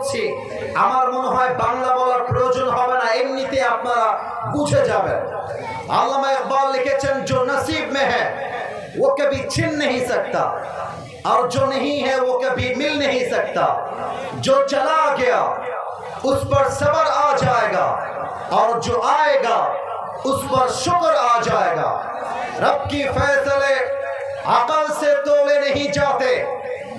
করছি, আমার মনে হয় বাংলা বলার প্রয়োজন হবে না, এমনিতে আপনারা বুঝে যাবেন। আল্লামা ইকবাল লিখেছেন, जो नसीब में है वो कभी छिन नहीं सकता और जो नहीं है वो कभी मिल नहीं सकता, जो चला गया उस पर सब्र आ जाएगा और जो आएगा उस पर शुक्र आ जाएगा। रब की फैसले अकल से तोले नहीं जाते,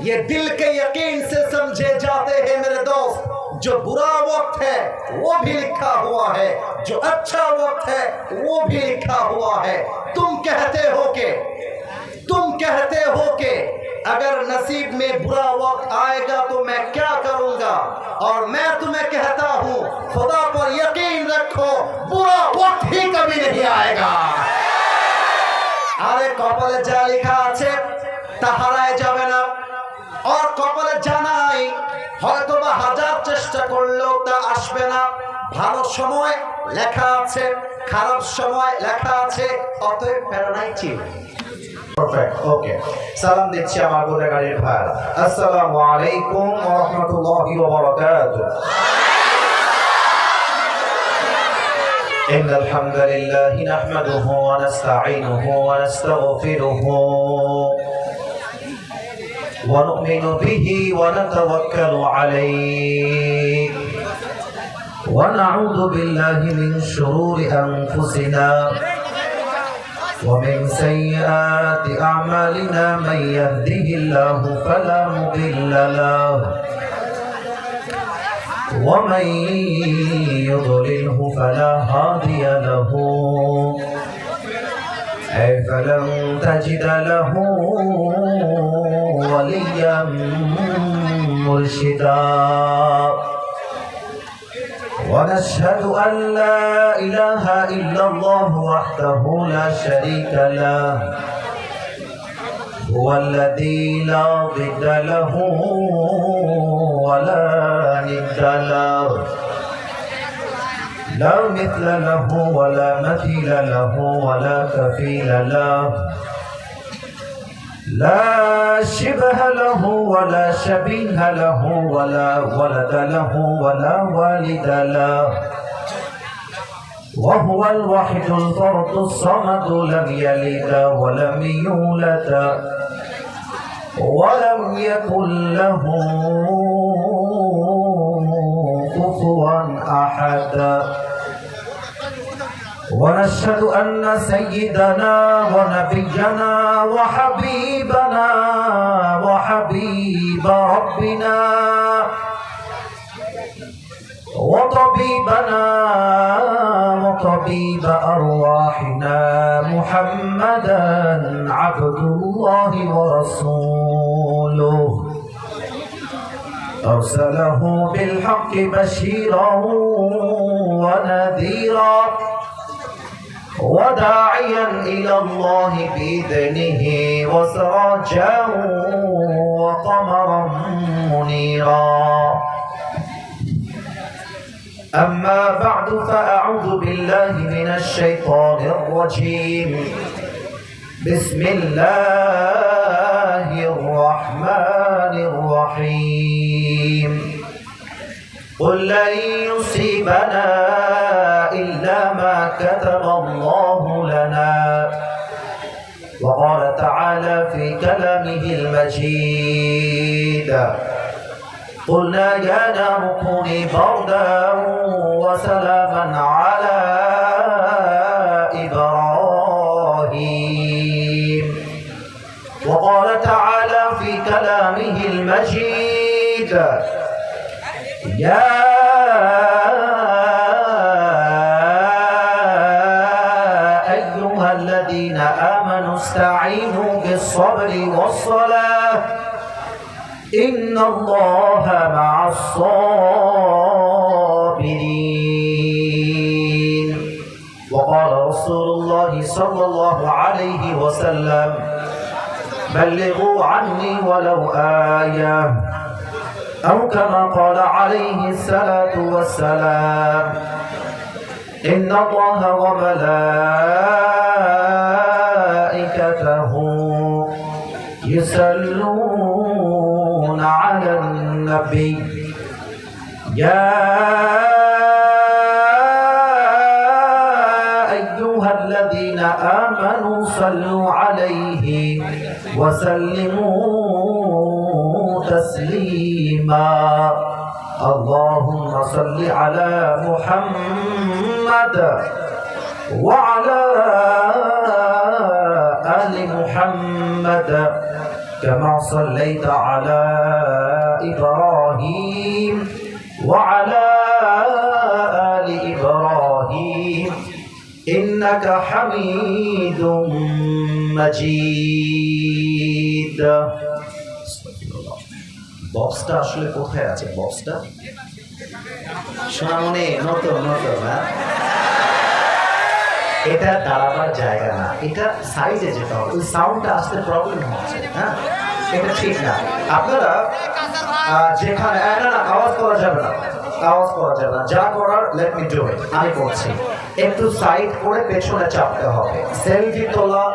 ये दिल के यकीन से समझे जाते हैं मेरे दोस्त। जो बुरा वक्त है वो भी लिखा हुआ है, जो अच्छा वक्त है वो भी लिखा हुआ है। तुम कहते हो के अगर नसीब में बुरा वक्त आएगा तो मैं क्या करूंगा, और मैं तुम्हें कहता हूं खुदा पर यकीन रखो, बुरा वक्त ही कभी नहीं आएगा। আরে কপালে যা লেখা আছে তা হারায় যাবে না, আর কপালে জানাই হয়তোবা হাজার চেষ্টা করলেও তা আসবে না। ভালো সময় লেখা আছে, খারাপ সময় লেখা আছে, অতএব প্যারানাই ছিল। পারফেক্ট, ওকে। সালাম দিচ্ছি আমার গুণাগারের ভাই। আসসালামু আলাইকুম ওয়া রাহমাতুল্লাহি ওয়া বারাকাতুহু। إن الحمد لله نحمده ونستعينه ونستغفره ونؤمن به ونتوكل عليه ونعوذ بالله من شرور أنفسنا ومن سيئات أعمالنا، من يهده الله فلا مضل له ومن يضلله فلا هادي له، فلن تجد له وليا مرشدا. ونشهد أن لا إله إلا الله وحده لا شريك له، هو الذي لا ضد له ولا ند له، لا مثل له ولا مثيل له ولا كفيل له، لا شبه له ولا شبيه له ولا ولد له ولا والد له، وهو الواحد الفرد الصمد، لم يلد ولم يولد ولم يكن له كفوا أحد. ونشهد أن سيدنا ونبينا وحبيبنا وحبيب ربنا وطبيبنا وطبيب أرواحنا محمدا عبد الله ورسوله، أرسله بالحق بشيرا ونذيرا وداعيا إلى الله بإذنه وسراجا وقمرا منيرا. أما بعد فأعوذ بالله من الشيطان الرجيم. بسم الله الرحمن الرحيم. قل لن يصيبنا إلا ما كتب الله لنا. وقال تعالى في كلامه المجيد: قلنا يا نار كوني بردا وسلاما على إبراهيم. وقال تعالى في كلامه المجيد: يا أيها الذين آمنوا استعينوا بالصبر والصلاة إن الله مع الصابرين. وقال رسول الله صلى الله عليه وسلم: بلغوا عني ولو آية، أو كما قال عليه الصلاة والسلام: إن الله وملائكته يصلون على النبي ইয়া আইয়ুহাল্লাযীনা আমানু সাল্লু আলাইহি ওয়া সাল্লিমু তাসলিমা اللهم صل على محمد وعلى آل محمد كما صليت على إبراهيم وعلى آل إبراهيم إنك حميد مجيد. বক্সটা আসলে কোথায় আছে? বক্সটা সামনে নতুন নতুন, এটা দাঁড়াবার জায়গা না, এটা সাইডে যেতে হবে, ওই সাউন্ডটা আসতে প্রবলেম হচ্ছে। হ্যাঁ, এটা ঠিক না। আপনারা যেখানে না আওয়াজ করা যাবে না, আওয়াজ করা যাবে না, যা করার লেট মি ডু ইট, আমি করছি। একটু সাইড করে পেছনে চাপতে হবে। সেলফি তোলা,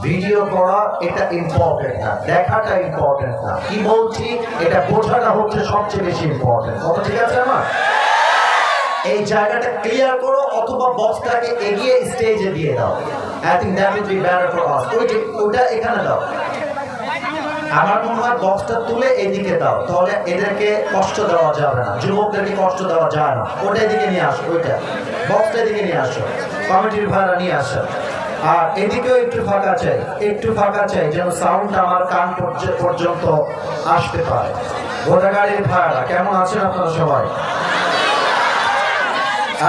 ভিডিও করা এটা ইম্পর্টেন্ট না, দেখাটা ইম্পর্টেন্ট না, কি বলছি এটা বোঝাটা হচ্ছে সবচেয়ে বেশি ইম্পর্টেন্ট। কথা ঠিক আছে আমার? এই জায়গাটা ক্লিয়ার করো, অথবা বক্সটাকে এগিয়ে স্টেজে দিয়ে দাও। I think that will be better for us. ওইটা এখানে দাও। আমার মনে হয় বক্সটা তুলে এদিকে দাও, তাহলে এদেরকে কষ্ট দেওয়া যাবে না, যুবকদেরকে কষ্ট দেওয়া যায় না। ওটা এদিকে নিয়ে আসো, ওইটা বক্সটা এদিকে নিয়ে আসো, কমিটির ভাড়া নিয়ে আসো। আর এদিকেও একটু ফাঁকা চাই, একটু ফাঁকা চাই, যেন সাউন্ডটা আমার কান পর্যন্ত আসতে পারে। ঘোড়াগাড়ির ভাড়া কেমন আছেন আপনারা সবাই?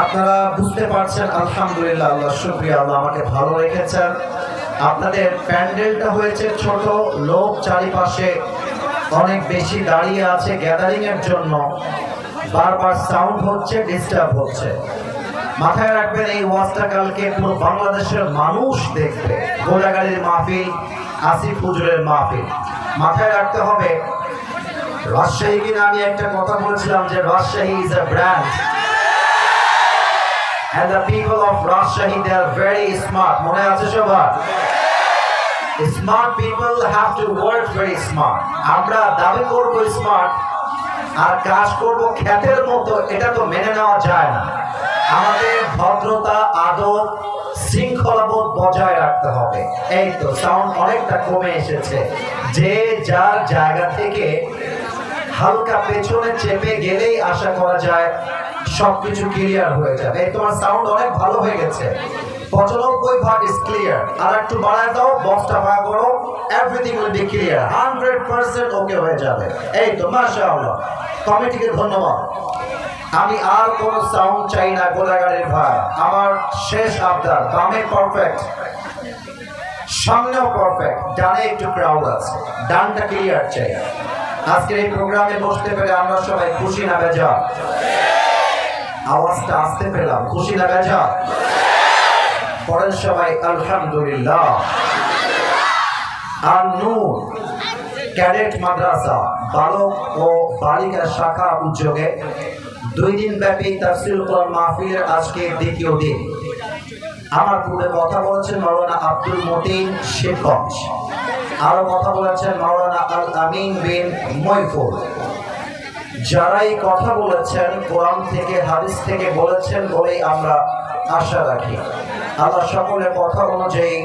আপনারা বুঝতে পারছেন? আলহামদুলিল্লাহ, আল্লাহ শুকরিয়া, আল্লাহ আমাকে ভালো রেখেছেন। আপনাদের প্যান্ডেলটা হয়েছে ছোট, লোক চারিপাশে অনেক বেশি দাঁড়িয়ে আছে গ্যাদারিং এর জন্য, বারবার সাউন্ড হচ্ছে, ডিস্টার্ব হচ্ছে। মাথায় রাখবেন, এই ওয়াজটা কালকে পুরো বাংলাদেশের মানুষ দেখবে। ঘোড়াগাড়ির মাহফিল, আসিফ হুজুরের মাহফিল, মাথায় রাখতে হবে। রাজশাহী কিনা আমি একটা কথা বলেছিলাম যে Rajshahi is a brand, and the people of Rajshahi, they are very smart. মনে আছে সবার? Smart people have to work very smart. আমরা দাবি করব স্মার্ট আর কাজ করব খ্যাতের মতো, এটা তো মেনে নেওয়া যায় না। আমাদের ভদ্রতা, আদব, শৃঙ্খলাবোধ বজায় রাখতে হবে। এই তো সাউন্ড অনেকটা কমে এসেছে। যে যার জায়গা থেকে হালকা পেছনে চেপে গেলেই আশা করা যায় সবকিছু ক্লিয়ার হয়ে যাবে। এই তোমার সাউন্ড অনেক ভালো হয়ে গেছে, 95% ইজ ক্লিয়ার। আর একটু বাড়ায় দাও, বক্সটা ভাগ করো, এভরিথিং উইল বি ক্লিয়ার, 100% ওকে হয়ে যাবে। এই তো মাশাআল্লাহ, কমিটিকে ধন্যবাদ। আমি আর কোনো সাউন্ড চাই না গোলাগাড়ির ভাই। আমার শেষ আবদার, বামে পারফেক্ট, সামনেও পারফেক্ট, ডানে একটু ক্রাউড আছে, ডানটা ক্লিয়ার চাই। আজকের এই প্রোগ্রামে বসতে পেরে আমরা সবাই খুশি না বেজার? আওয়াজটা আসতে পেলাম, খুশি না বেজার? পড়েন সবাই আলহামদুলিল্লাহ। আন-নূর ক্যাডেট মাদ্রাসা বালক ও বালিকা শাখা উদ্যোগে 2 দিন ব্যাপী তাফসীরুল কোরআন মাহফিলের আজকে দ্বিতীয় দিন। আমার পূর্বে কথা বলেছেন মাওলানা আব্দুল মতিন শেখগঞ্জ, আরো কথা বলেছেন মাওলানা আল আমিন বিন ময়ফুর। যারাই কথা বলেছেন কোরআন থেকে, হাদিস থেকে বলেছেন বলেই আমরা আশা রাখি। আল্লাহ সকলের কথা অনুযায়ী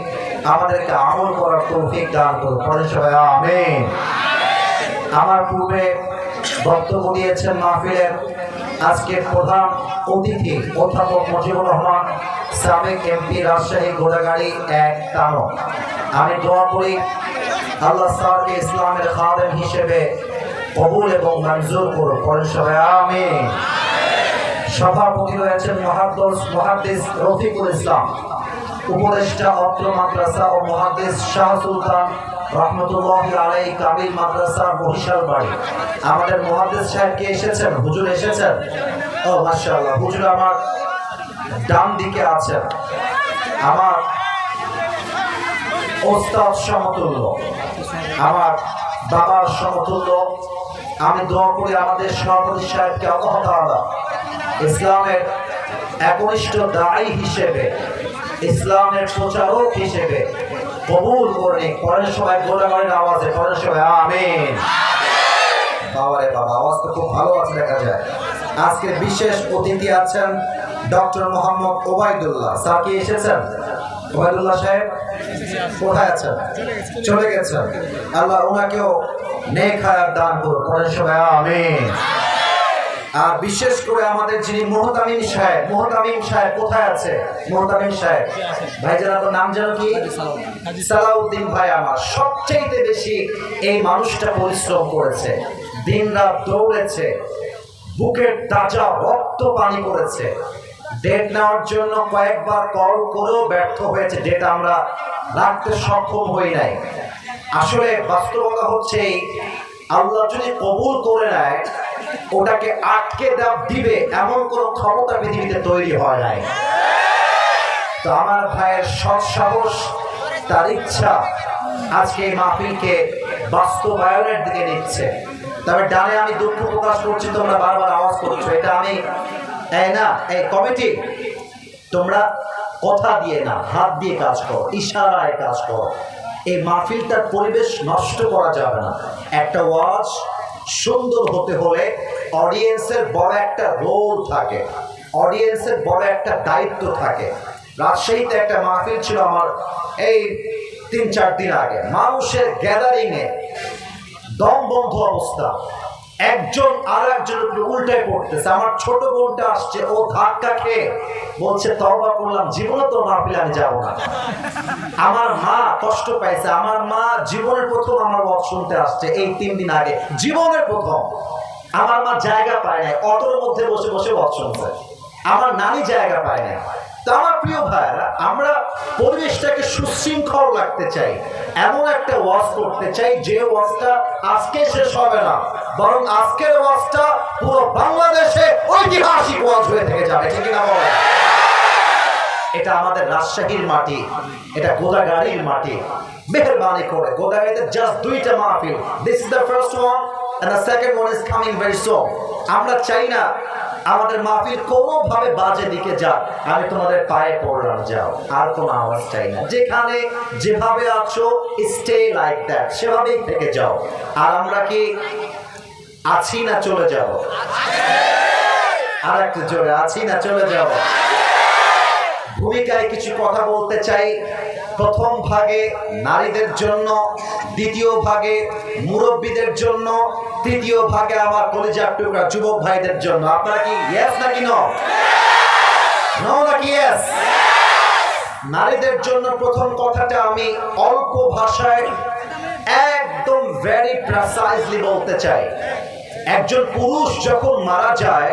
আমাদেরকে আমল করার তৌফিক দান করুন। পরে সবাই আমিন। আমার পূর্বে বক্তব্য দিয়েছেন মাহফিলের আজকের প্রধান অতিথি অধ্যাপক মুজিবুর রহমান, সাবেক এমপি, রাজশাহী ঘোড়াগাড়ি 1 তানো। আমি দোয়া করি আল্লাহ স্যারকে ইসলামের খাদেম হিসেবে কবুল এবং মঞ্জুর করুন। পরে সবাই আমিন। সভাপতি রয়েছেন মুহাদ্দিস রফিকুল ইসলাম, উপদেষ্টা অত্র মাদ্রাসা ও মুহাদ্দিস শাহ সুলতান রহমতুল্লাহি আলাইহি কামিল মাদ্রাসা বরিশাল বাড়ি। আমাদের মুহাদ্দিস সাহেব কি এসেছেন? হুজুর এসেছেন? ও মাশাআল্লাহ, হুজুর আমার ডান দিকে আছেন, আমার ওস্তাদ সমতুল্য, আমার বাবার সমতুল্য। আমি দোয়া করি আমাদের সভাপতি সাহেবকে আল্লাহ তাআলা ইসলামের একনিষ্ঠ দাঈ হিসেবে, ইসলামের প্রচারক হিসেবে কবুল করে। পরের সবাই গোলাগাড়ির আওয়াজে পরের সবাই আমিন। বাবারে বাবা, আওয়াজ তো খুব ভালো আছে দেখা যায়। আজকে বিশেষ অতিথি আছেন ডক্টর মোহাম্মদ ওবায়দুল্লাহ স্যার। কি এসেছেন? ওবায়দুল্লাহ সাহেব কোথায় আছেন? চলে গেছেন। আল্লাহ ওনাকেও নেক হায়াত দান করুন। পড়েন সবাই আমিন। আর বিশেষ করে আমাদের যিনি মোহতামিম সাহেব কোথায় আছে? মোহতামিম সাহেব ভাই, জানা তো নাম যেন কি? সালাউদ্দিন ভাই। আমার সবচেয়ে বেশি এই মানুষটা পরিশ্রম করেছে, দিন রাত দৌড়েছে, বুকের তাজা রক্ত পানি করেছে। ডেট নেওয়ার জন্য কয়েকবার কল করেও ব্যর্থ হয়েছে, ডেট আমরা রাখতে সক্ষম হই নাই। আসলে বাস্তবতা হচ্ছে আল্লাহ যদি কবুল করে নেয়, ওটাকে আটকে দিবে এমন কোন ক্ষমতা পৃথিবীতে তৈরি হয় নাই। তো আমার ভাইয়ের সৎ সাহস, তার ইচ্ছা আজকে এই মাহফিলকে বাস্তবায়নের দিকে নিচ্ছে। তবে ডানে আমি দুঃখ প্রকাশ করছি, তোমরা বারবার আওয়াজ করছো, এটা আমি এই কমিটি, তোমরা কথা দিয়ে না, হাত দিয়ে কাজ করো, ইশারায় কাজ করো। এই মাহফিলটার পরিবেশ নষ্ট করা যাবে না। একটা ওয়াজ সুন্দর হতে হলে অডিয়েন্সের বড় একটা রোল থাকে, অডিয়েন্সের বড় একটা দায়িত্ব থাকে। রাজশাহীতে একটা মাহফিল ছিল আমার এই 3-4 দিন আগে। মানুষের গ্যাদারিংয়ে দম বন্ধ অবস্থা, একজন আর একজনের উল্টায় পড়তেছে। আমার ছোট বোনটা আসছে, ও ধাক্কা খেয়ে বলছে তওবা করলাম, জীবনে তো মাহফিলে আমি যাবো না। আমার মা কষ্ট পাইছে, আমার মা জীবনের প্রথম আমার ওয়াজ শুনতে আসছে এই 3 দিন আগে, জীবনের প্রথম। আমার মা জায়গা পায় নাই, অটোর মধ্যে বসে বসে ওয়াজ শুনছে। আমার নানি জায়গা পায় নাই। তো আমার প্রিয় ভাইরা, আমরা পরিবেশটাকে সুশৃঙ্খল রাখতে চাই, এমন একটা ওয়াজ করতে চাই যে ওয়াজটা আজকে শেষ হবে না, বরং আজকের ওয়াজটা পুরো বাংলাদেশে ঐতিহাসিক ওয়াজ হয়ে থেকে যাবে। ঠিক না বলেন? এটা আমাদের রাজশাহীর মাটি, এটা গোদাগাড়ির মাটি। মেহেরবানি করে, গোদাগাড়িতে জাস্ট 2টা মাহফিল। This is the first one and the second one is coming very soon. আমরা চাই না আমাদের মাহফিল কোনোভাবে বাজে দিকে যাক। আমি তোমাদের পায়ে পড়লাম, যাও, আর কোনো আওয়াজ চাই না। যেখানে যেভাবে আছো স্টে লাইক দ্যাট, সেভাবেই থেকে যাও। আর আমরা কি আছি না চলে যাব? আর একটু জোরে, আছি না চলে যাব? ভূমিকায় কিছু কথা বলতে চাই। প্রথম ভাগে নারীদের জন্য, দ্বিতীয় ভাগে মুরব্বীদের জন্য, তৃতীয় ভাগে আমার কলিজার টুকরা যুবক ভাইদের জন্য। আপনারা কি ইয়েস নাকি নো? নো নাকি ইয়েস? নারীদের জন্য প্রথম কথাটা আমি অল্প ভাষায় একদম ভেরি প্রিসাইজলি বলতে চাই। একজন পুরুষ যখন মারা যায়,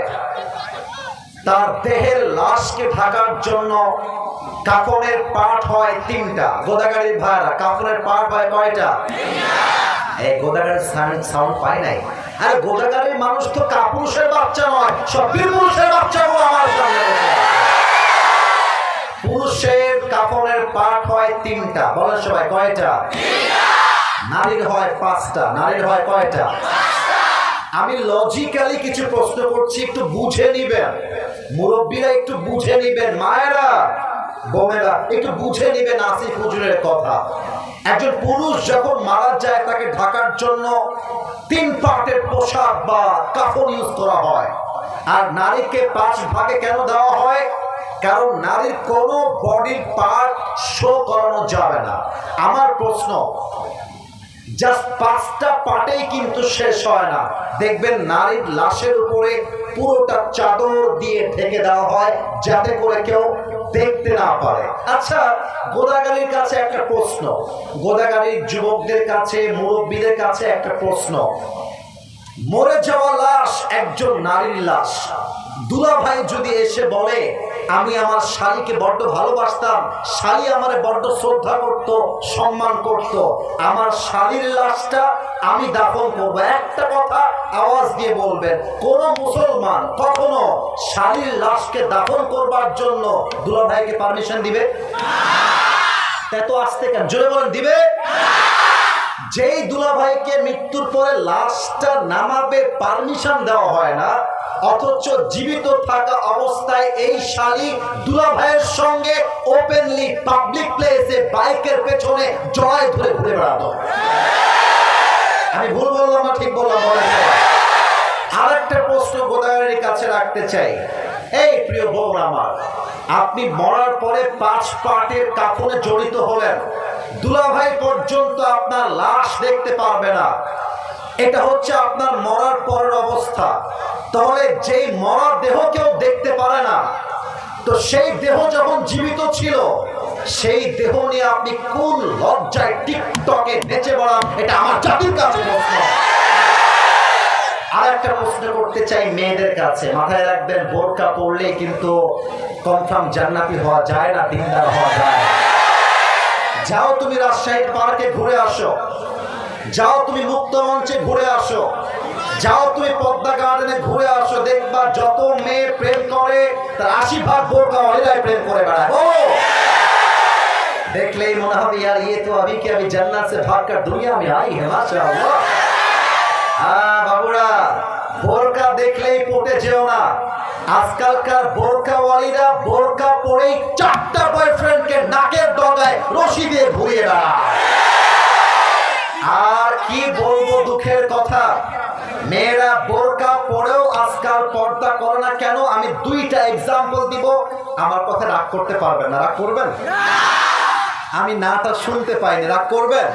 তার দেহের লাশকে ঢাকার জন্য কাফনের পার্ট হয় 3টা। গোদাগাড়ির ভাইরা, কাফনের পার্ট হয় কয়টা? এই গোদাগাড়ির সাউন্ড পাই নাই। আরে গোদাগাড়ির মানুষ তো কাপুরুষের বাচ্চা নয়, সব পুরুষের বাচ্চাগুলো আমার সামনে বসে। পুরুষের কাফনের পার্ট হয় 3টা। বলেন সবাই কয়টা? নারীর হয় 5টা। নারীর হয় কয়টা? আমি লজিক্যালি কিছু প্রশ্ন করছি, একটু বুঝে নিবেন। মুরব্বীরা একটু বুঝে নিবেন, মায়েরা বোনেরা একটু বুঝে নিবেন আসিফ হুজুরের কথা। একজন পুরুষ যখন মারা যায়, তাকে ঢাকার জন্য 3 পার্টের পোশাক বা কাফন ইউজ করা হয়। আর নারীকে 5 ভাগে কেন দেওয়া হয়? কারণ নারীর কোনো বডির পার্ট শো করানো যাবে না। আমার প্রশ্ন, জাস্ট 5টা পার্টেই কিন্তু শেষ হয় না। দেখবেন নারীর লাশের উপরে পুরোটা চাদর দিয়ে ঢেকে দেওয়া হয়, যাতে করে কেউ দেখতে না পারে। আচ্ছা, গোদাগাড়ির কাছে একটা প্রশ্ন, গোদাগাড়ির যুবকদের কাছে, মুরব্বীদের কাছে একটা প্রশ্ন। মরে যাওয়া লাশ একজন নারীর লাশ। দুলাভাই যদি এসে বলে আমি আমার শালীকে বড্ড ভালোবাসতাম, শালী আমারে বড্ড শ্রদ্ধা করত, সম্মান করত, আমার শালীর লাশটা আমি দাফন করবো, একটা কথা আওয়াজ দিয়ে বলবেন। কোন মুসলমান কখনো শালীর লাশকে দাফন করবার জন্য দুলাভাইকে পারমিশন দিবে? এত আসতে কেন? জোরে বলেন, দিবে? যেই দুলাভাইকে মৃত্যুর পরে লাশটা নামাবে পারমিশন দেওয়া হয় না, অথচ জীবিত থাকা অবস্থায় এই শালী দুলাভাইয়ের সঙ্গে ওপেনলি পাবলিক প্লেসে বাইকের পেছনে জড়ায় ধরে ঘুরে বেড়াতো। আমি ভুল বললাম না ঠিক বললাম? বলেন। আর একটা প্রশ্ন গোদাগাড়ির কাছে রাখতে চাই, এই প্রিয় বোন আমার, আপনি মরার পরে 5 পার্টের কাফনে জড়িত হলেন, দুলাভাই পর্যন্ত আপনার লাশ দেখতে পারবে না। এটা হচ্ছে আপনার মরার পরের অবস্থা। তাহলে যেই মরার দেহ কেউ দেখতে পারে না, তো সেই দেহ যখন জীবিত ছিল, সেই দেহ নিয়ে আপনি কোন লজ্জায় টিকটকে নেচে বেড়ান? এটা আমার জাতির কাছে প্রশ্ন। আর একটা প্রশ্ন করতে চাই মেয়েদের কাছে, মাথায় রাখবেন, বোরকা পরলে কিন্তু কনফার্ম জান্নাতি হওয়া যায় না, দিনদার হওয়া যায়। যাও তুমি রাজশাহী পার্কে ঘুরে আসো, যাও তুমি মুক্ত মঞ্চে ঘুরে আসো, যাও তুমি পদ্মা গার্ডেনে ঘুরে আসো, দেখবা যত মেয়ে প্রেম করে তার 80% বোরকা ওয়ালিরাই প্রেম করে বেড়ায়। ও দেখলেই মনে হবে यार ये तो अभी के अभी जन्नत से भागकर दुनिया में आई है माशाअल्लाह। বাবুরা, বোরকা দেখলেই পটে যেও না। আজকালকার বোরকাওয়ালিরা বোরকা পরেই 4টা বয়ফ্রেন্ডকে নাকের ডগায় রশি দিয়ে ঘুরিয়ে বেড়ায়। আর কি বলবো দুঃখের কথা, মেয়েরা বোরকা পরেও আজকাল পর্দা করে না কেন? আমি 2টা এক্সাম্পল দিব, আমার কথা রাগ করতে পারবেন না। রাগ করবেন? আমি নাটা শুনতে পাইনি, রাগ করবেন?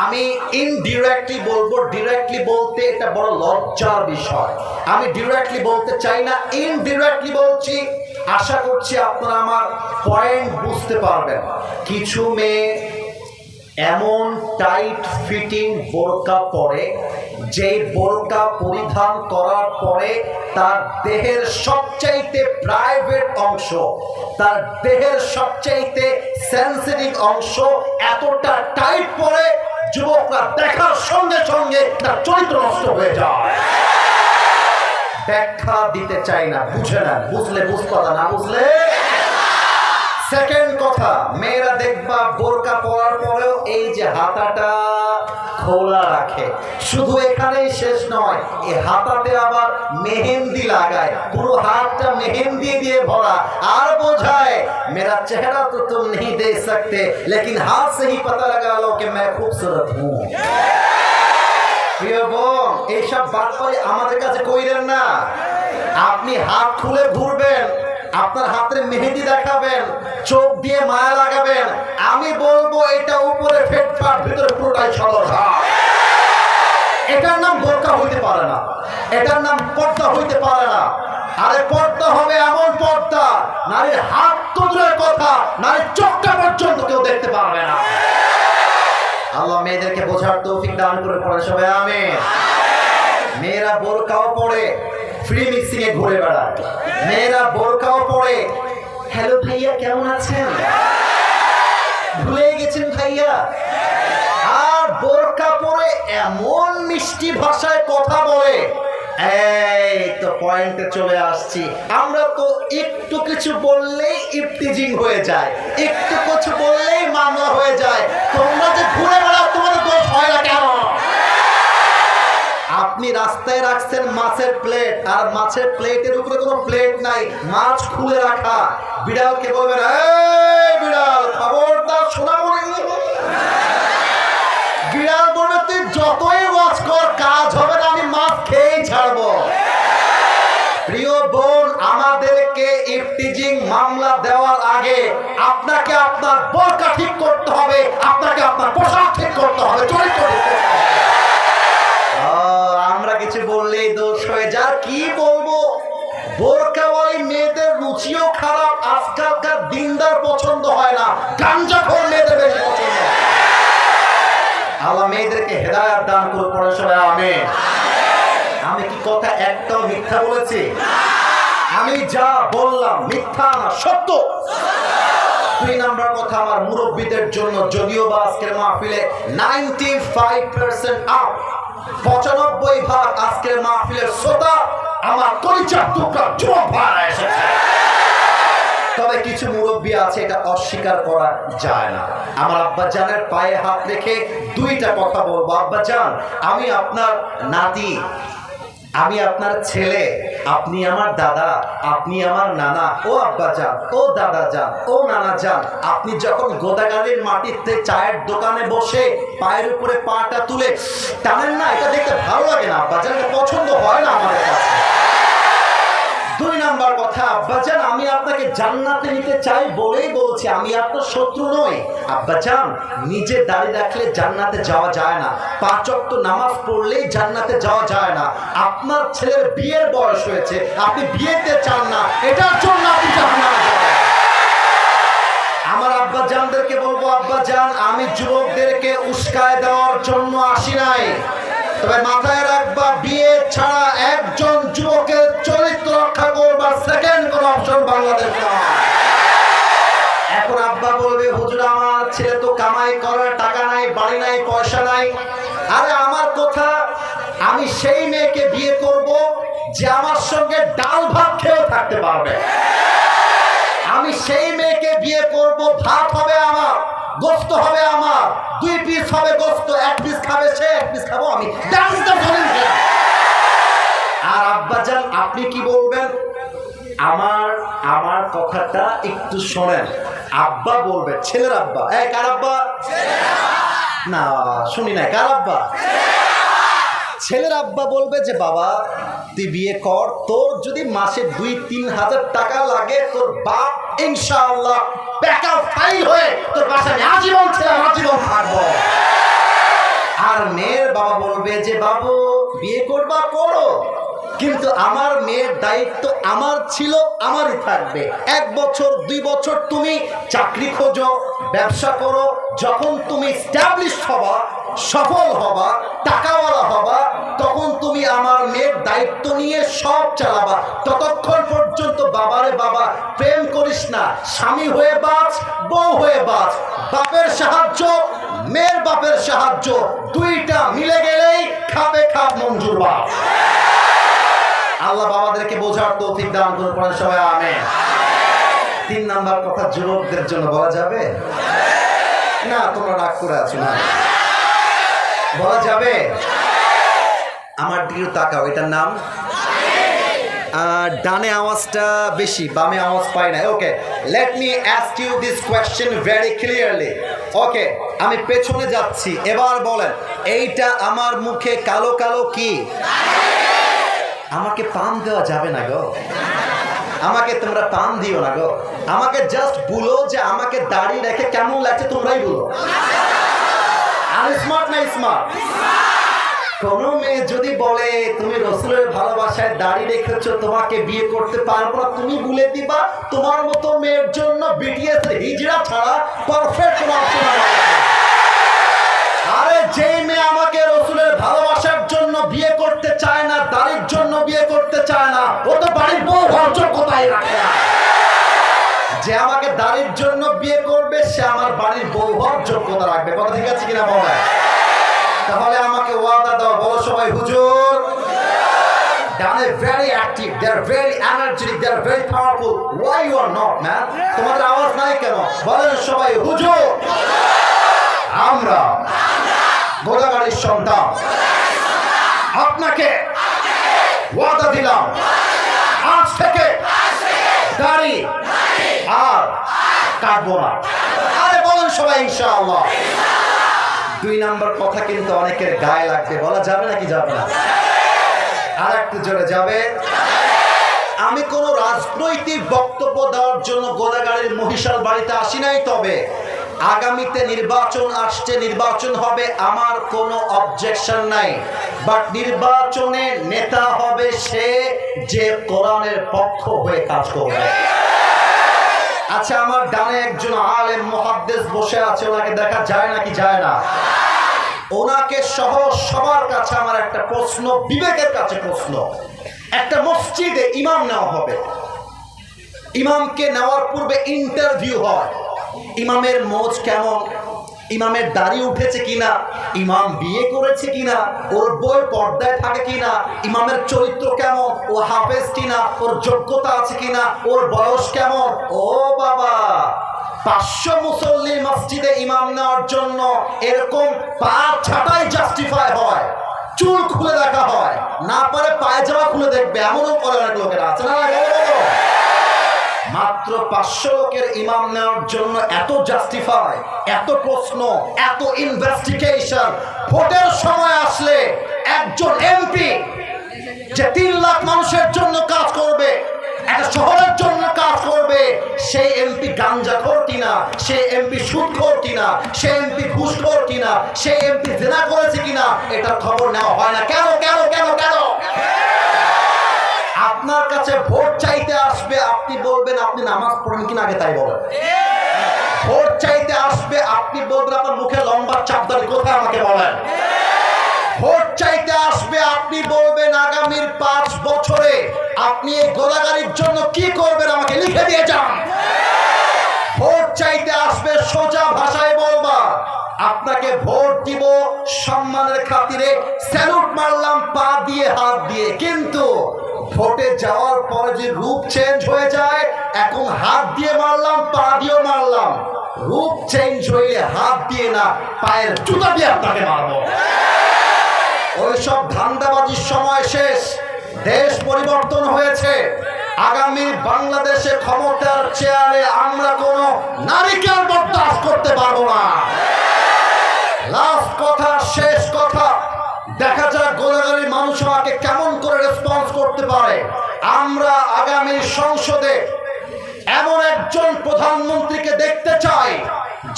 আমি ইনডিরেক্টলি বলবো, ডিরেক্টলি বলতে এটা বড় লজ্জার বিষয়। আমি ডিরেক্টলি বলতে চাই না, ইনডিরেক্টলি বলছি। আশা করছি আপনারা আমার পয়েন্ট বুঝতে পারবেন। কিছু মেয়ে এমন টাইট ফিটিং বোরকা পরে, যেই বোরকা পরিধান করার পরে তার দেহের সবচাইতে প্রাইভেট অংশ, তার দেহের সবচাইতে সেন্সিটিভ অংশ এতটা টাইট পরে যুবকরা দেখার সঙ্গে সঙ্গে তার চরিত্র নষ্ট হয়ে যায়। ব্যাখ্যা দিতে চাই না, বুঝে না, বুঝলে বুঝতে না, না বুঝলে। সেকেন্ড কথা, মেয়েরা দেখবা বোরকা পরার পরেও এই যে হাতাটা খোলা রাখে। শুধু এখানেই শেষ নয়, এই হাতাতে আবার মেহেন্দি লাগায়, পুরো হাতটা মেহেন্দি দিয়ে ভরা, আর বোঝায় मेरा चेहरा तो तुम नहीं देख सकते लेकिन हाथ से ही पता लगा लो कि मैं खूबसूरत हूँ। প্রিয় বোন, এইসব বাটপারি আমাদের কাছে কইরেন না। আপনি হাত খুলে ঘুরবেন, আপনার হাতের মেহেদি দেখাবেন, চোখ দিয়ে মায়া লাগাবেন, আমি বলবো এটা উপরে ফেট পাট, ভিতরে পুরোটাই সদর হাত। এটার নাম বোরকা হইতে পারে না, এটার নাম পর্দা হইতে পারে না। আরে পর্দা হবে এমন পর্দা, নারীর হাত তো দূরের কথা, নারীর চোখটা পর্যন্ত কেউ দেখতে পারবে না। আল্লাহ মেয়েদেরকে বোঝার তৌফিক দান করে পড়ে সবাই আমিন। মেয়েরা বোরকাও পরে ফ্রি মিক্সিং এ ঘুরে বেড়ায়, মেয়েরা বোরকাও পরে হ্যালো ভাইয়া কেমন আছেন, ভুলে গেছেন ভাইয়া। আর বোরকা পরে এমন মিষ্টি ভাষায় কথা বলে, এই তো পয়েন্টে চলে আসছি। আমরা তো একটু কিছু বললেই ইফতিজিং হয়ে যায়, একটু কিছু বললেই মামলা হয়ে যায়। তোমরা যে ঘুরে বেড়াও, তোমাদের দোষ হয় না কেন? আপনি রাস্তায় রাখছেন মাছের প্লেট, আর মাছের প্লেটের উপরে কোনো প্লেট নাই, মাছ খুলে রাখা। বিড়ালকে বলবেন এই বিড়াল খবরদার শোনামনি। বিড়াল বলবে তুই যতই ওয়াচ কর কাজ হবে না, আমি মাছ খেয়েই ছাড়বো। প্রিয় বোন, আমাদেরকে ইফতিজিং মামলা দেওয়ার আগে আপনাকে আপনার বোরকা ঠিক করতে হবে, আপনাকে আপনার পোশাক ঠিক করতে হবে, চরিত্র ঠিক করতে হবে। আমরা কিছু বললেই দোষ হয়ে যায়। কি বলবো, বোরকাওয়ালি মেয়েদের রুচিও খারাপ, আজকালকার দিনদার পছন্দ হয় না, গাঞ্জাখোর মেয়েদের বেশি পছন্দ। আল্লাহ মেয়েদেরকে হেদায়েত দান করুন, পড়ে সবাই আমিন। আমি কি কথা একটাও মিথ্যা বলেছি? আমি যা বললাম মিথ্যা না, সত্য। 2 নাম্বার কথা আমার মুরব্বীদের জন্য, যদিও বা আজকের মাহফিলে 95% আপ, 95% আজকের মাহফিলের শ্রোতা আমার কলিজার টুকরা যুবক ভাইরা এসেছে। তবে কিছু মুরব্বী আছে, এটা অস্বীকার করা যায় না। আমার আব্বা জানের পায়ে হাত রেখে 2টা কথা বলবো। আব্বা জান, আমি আপনার নাতি, আমি আপনার ছেলে, আপনি আমার দাদা, আপনি আমার নানা। ও আব্বা যান, ও দাদা যান, ও নানা যান, আপনি যখন গোদাগাড়ির মাটিতে চায়ের দোকানে বসে পায়ের উপরে পাটা তুলে টানেন না, এটা দেখতে ভালো লাগে না আব্বা জান, এটা পছন্দ হয় না আমাদের কাছে। জান্নাতে নিতে চাই বলেই বলছি, আমি আপনার শত্রু নই। আব্বাজান, নিজে দাঁড়িয়ে রাখলে জান্নাতে যাওয়া যায় না, 5 ওয়াক্ত নামাজ পড়লেই জান্নাতে যাওয়া যায় না। আপনার ছেলের বিয়ের বয়স হয়েছে, আপনি বিয়েতে চান না, এটার জন্য আপনি জান্নাতে যাবেন। আমার আব্বাজানদেরকে বলবো, আব্বাজান, আমি যুবকদেরকে উস্কায় দেওয়ার জন্য আসি নাই, তবে মাথায় রাখবা, বিয়ে ছাড়া একজন যুবকের চরিত্র রক্ষা করবার সেকেন্ড কোন অপশন বাংলাদেশ নয়। এখন আব্বা বলবে, হুজুর আমার ছেলে তো কামাই করার টাকা নাই, বাড়ি নাই, পয়সা নাই। আরে আমার কথা, আমি সেই মেয়েকে বিয়ে করব যে আমার সঙ্গে ডাল ভাত খেয়েও থাকতে পারবে। আমি সেই মেয়েকে বিয়ে করব, ভাত হবে আমার, গোস্ত হবে আমার, 2 পিস হবে গোস্ত, 1 পিস খাবে সে, 1 পিস খাবো আমি। আর আব্বাজান আপনি কি বলবেন? আমার কথাটা একটু শোনেন। আব্বা বলবে, ছেলের আব্বা, কার আব্বা? না শুনি না, কার আব্বা? ছেলের আব্বা বলবে যে বাবা তুই বিয়ে কর, তোর যদি মাসে 2-3 হাজার টাকা লাগে, তোর বাপ ইনশাআল্লাহ ব্যাকআপ ফাইল হয়ে তোর বাসায় আজীবন ছিলাম, আজীবন থাকবো। আর মেয়ের বাবা বলবে যে বাবু বিয়ে করবা করো, কিন্তু আমার মেয়ের দায়িত্ব আমার ছিল, আমারই থাকবে। 1 বছর 2 বছর তুমি চাকরি খোঁজো, ব্যবসা করো, যখন তুমি স্ট্যাবলিশ হবা, সফল হবা, টাকাওয়ালা হবা, তখন তুমি আমার মেয়ের দায়িত্ব নিয়ে সব চালাবা। ততক্ষণ পর্যন্ত বাবারে বাবা প্রেম করিস না, স্বামী হয়ে বাঁচ, বউ হয়ে বাঁচ। বাপের সাহায্য, মেয়ের বাপের সাহায্য, 2টা মিলে গেলেই খাপে খাপ মঞ্জুর বাপ। আল্লাহ বাবাদেরকে বোঝার তৌফিক দান করুন, পড়েন সবাই আমিন। 3 নাম্বার কথা যুবকদের জন্য বলা যাবে না? তোমরা রাগ করে আছো না? বলা যাবে? আমার দিকে তাকাও, এটার নাম ডানে আওয়াজটা বেশি, বামে আওয়াজ পাই না। Okay, let me ask you this question very clearly. Okay, আমি পেছনে যাচ্ছি, এবার বলেন, এইটা আমার মুখে কালো কালো কি? আমাকে পান দেওয়া যাবে না গো, আমাকে তোমরা পান দিও না গো, আমাকে জাস্ট বলো যে আমাকে দাড়ি রেখে কেমন লাগছে, তোমরাই বলো। আর স্মার্ট না স্মার্ট? কোন মেয়ে যদি বলে তুমি রসুলের ভালোবাসায় দাড়ি রেখেছো, তোমাকে বিয়ে করতে পারবো না, তুমি বলে দিবা তোমার মতো মেয়ের জন্য বিটিএস হিজড়া ছাড়া পারফেক্ট কোনো অপশন আছে। আরে যে মেয়ে আমাকে রসুলের ভালোবাসার জন্য বিয়ে করতে চায় না, দাড়ির জন্য বিয়ে করতে চায় না, ও তো বাড়ির বউ হওয়ার যোগ্যতাই রাখে না। যে আমাকে দাড়ির জন্য বিয়ে করবে, সে আমার বাড়ির বউ হওয়ার যোগ্যতা রাখবে। কথা ঠিক আছে কিনা বলে? তাহলে আমাকে ওয়াদা দাও, বলো সবাই হুজুর। They are very active, they are very energetic, they are very powerful. Why you are not, man? তোমাদের আওয়াজ নাই কেন? বলেন সবাই হুজুর। আমরা গোদাগাড়ির সন্তান, আপনাকে ওয়াদা দিলাম, আজ থেকে দাড়ি আর কাটবো না। আরে বলেন সবাই ইনশাআল্লাহ। 2 নাম্বার কথা কিন্তু অনেকের গায়ে লাগবে, বলা যাবে নাকি যাবে না? আর একটু জোরে যাবে। আমি কোনো রাজনৈতিক বক্তব্য দেওয়ার জন্য গোদাগাড়ির মহিষার বাড়িতে আসি নাই, তবে আগামীতে নির্বাচন আসছে, নির্বাচন হবে, আমার কোনো অবজেকশন নাই, বাট নির্বাচনে নেতা হবে সে যে কোরআনের পক্ষ হয়ে কাজ করবে। আচ্ছা, আমার ডানে একজন আলেম মুহাদ্দিস বসে আছে, ওনাকে দেখা যায় নাকি যায় না? ওনাকে সহ সবার কাছে আমার একটা প্রশ্ন, বিবেকের কাছে প্রশ্ন। একটা মসজিদে ইমাম নেওয়া হবে, ইমামকে নেওয়ার পূর্বে ইন্টারভিউ হয়, ইমামের মোজ কেমন, ইমামের দাড়ি উঠেছে কিনা, ইমাম বিয়ে করেছে কিনা, ওর বই পর্দায় থাকে কিনা, ইমামের চরিত্র কেমন, ও হাফেজ কিনা, ওর যোগ্যতা আছে কিনা, ওর বয়স কেমন। ও বাবা, 500 মুসল্লির মসজিদে ইমাম নেওয়ার জন্য এরকম পা ছাটাই জাস্টিফাই হয়, চুল খুলে দেখা হয়, না পারে পায়জামা খুলে দেখবে, এমনও করে অনেক লোকেরা আছে না? মাত্র 500 লোকের ইমাম নেওয়ার জন্য এত জাস্টিফাই, এত প্রশ্ন, এত ইনভেস্টিগেশন। ভোটের সময় আসলে একজন এমপি যে 3 লাখ মানুষের জন্য কাজ করবে, একটা শহরের জন্য কাজ করবে, এমপি সুদখোর কিনা, সে এমপি ঘুষখোর কিনা, সে এমপি জেনা করেছে কিনা, এটার খবর নেওয়া হয় না। কেন কেন কেন কেন? আপনার কাছে ভোট চাইতে আসবে, আপনি বলবেন আপনি নামাজ পড়েন কিনা, আগে তাই বলেন। ভোট চাইতে আসবে, আপনি বলবেন আপনার মুখে লম্বা চাপদারি কোথায়, আমাকে বলেন। ভোট চাইতে আসবে, আপনি বলবেন আগামীর 5 বছরে আপনি এই গোলাগাড়ির জন্য কি করবেন, আমাকে লিখে দিয়ে যান। ভোট চাইতে আসবে, সোজা ভাষায় বলবা আপনাকে ভোট দিব সম্মানের খাতিরে, স্যালুট মারলাম পা দিয়ে হাত দিয়ে, কিন্তু ভোটে যাওয়ার পরে যে রূপ চেঞ্জ হয়ে যায়, এখন হাত দিয়ে মারলাম পা দিয়েও মারলাম, রূপ চেঞ্জ হইলে হাত দিয়ে না পায়ের জুতা দিয়ে আপনাকে মারবো। ওইসব ধান্দাবাজির সময় শেষ, দেশ পরিবর্তন হয়েছে। আগামী বাংলাদেশে ক্ষমতার চেয়ারে আমরা কোনো নারীকে বরদাস্ত করতে পারবো না। লাস্ট কথা, শেষ কথা, দেখা যাক গোলাগাড়ির মানুষ আমাকে কেমন করে রেসপন্স করতে পারে। আমরা আগামী সংসদে এমন একজন প্রধানমন্ত্রীকে দেখতে চাই,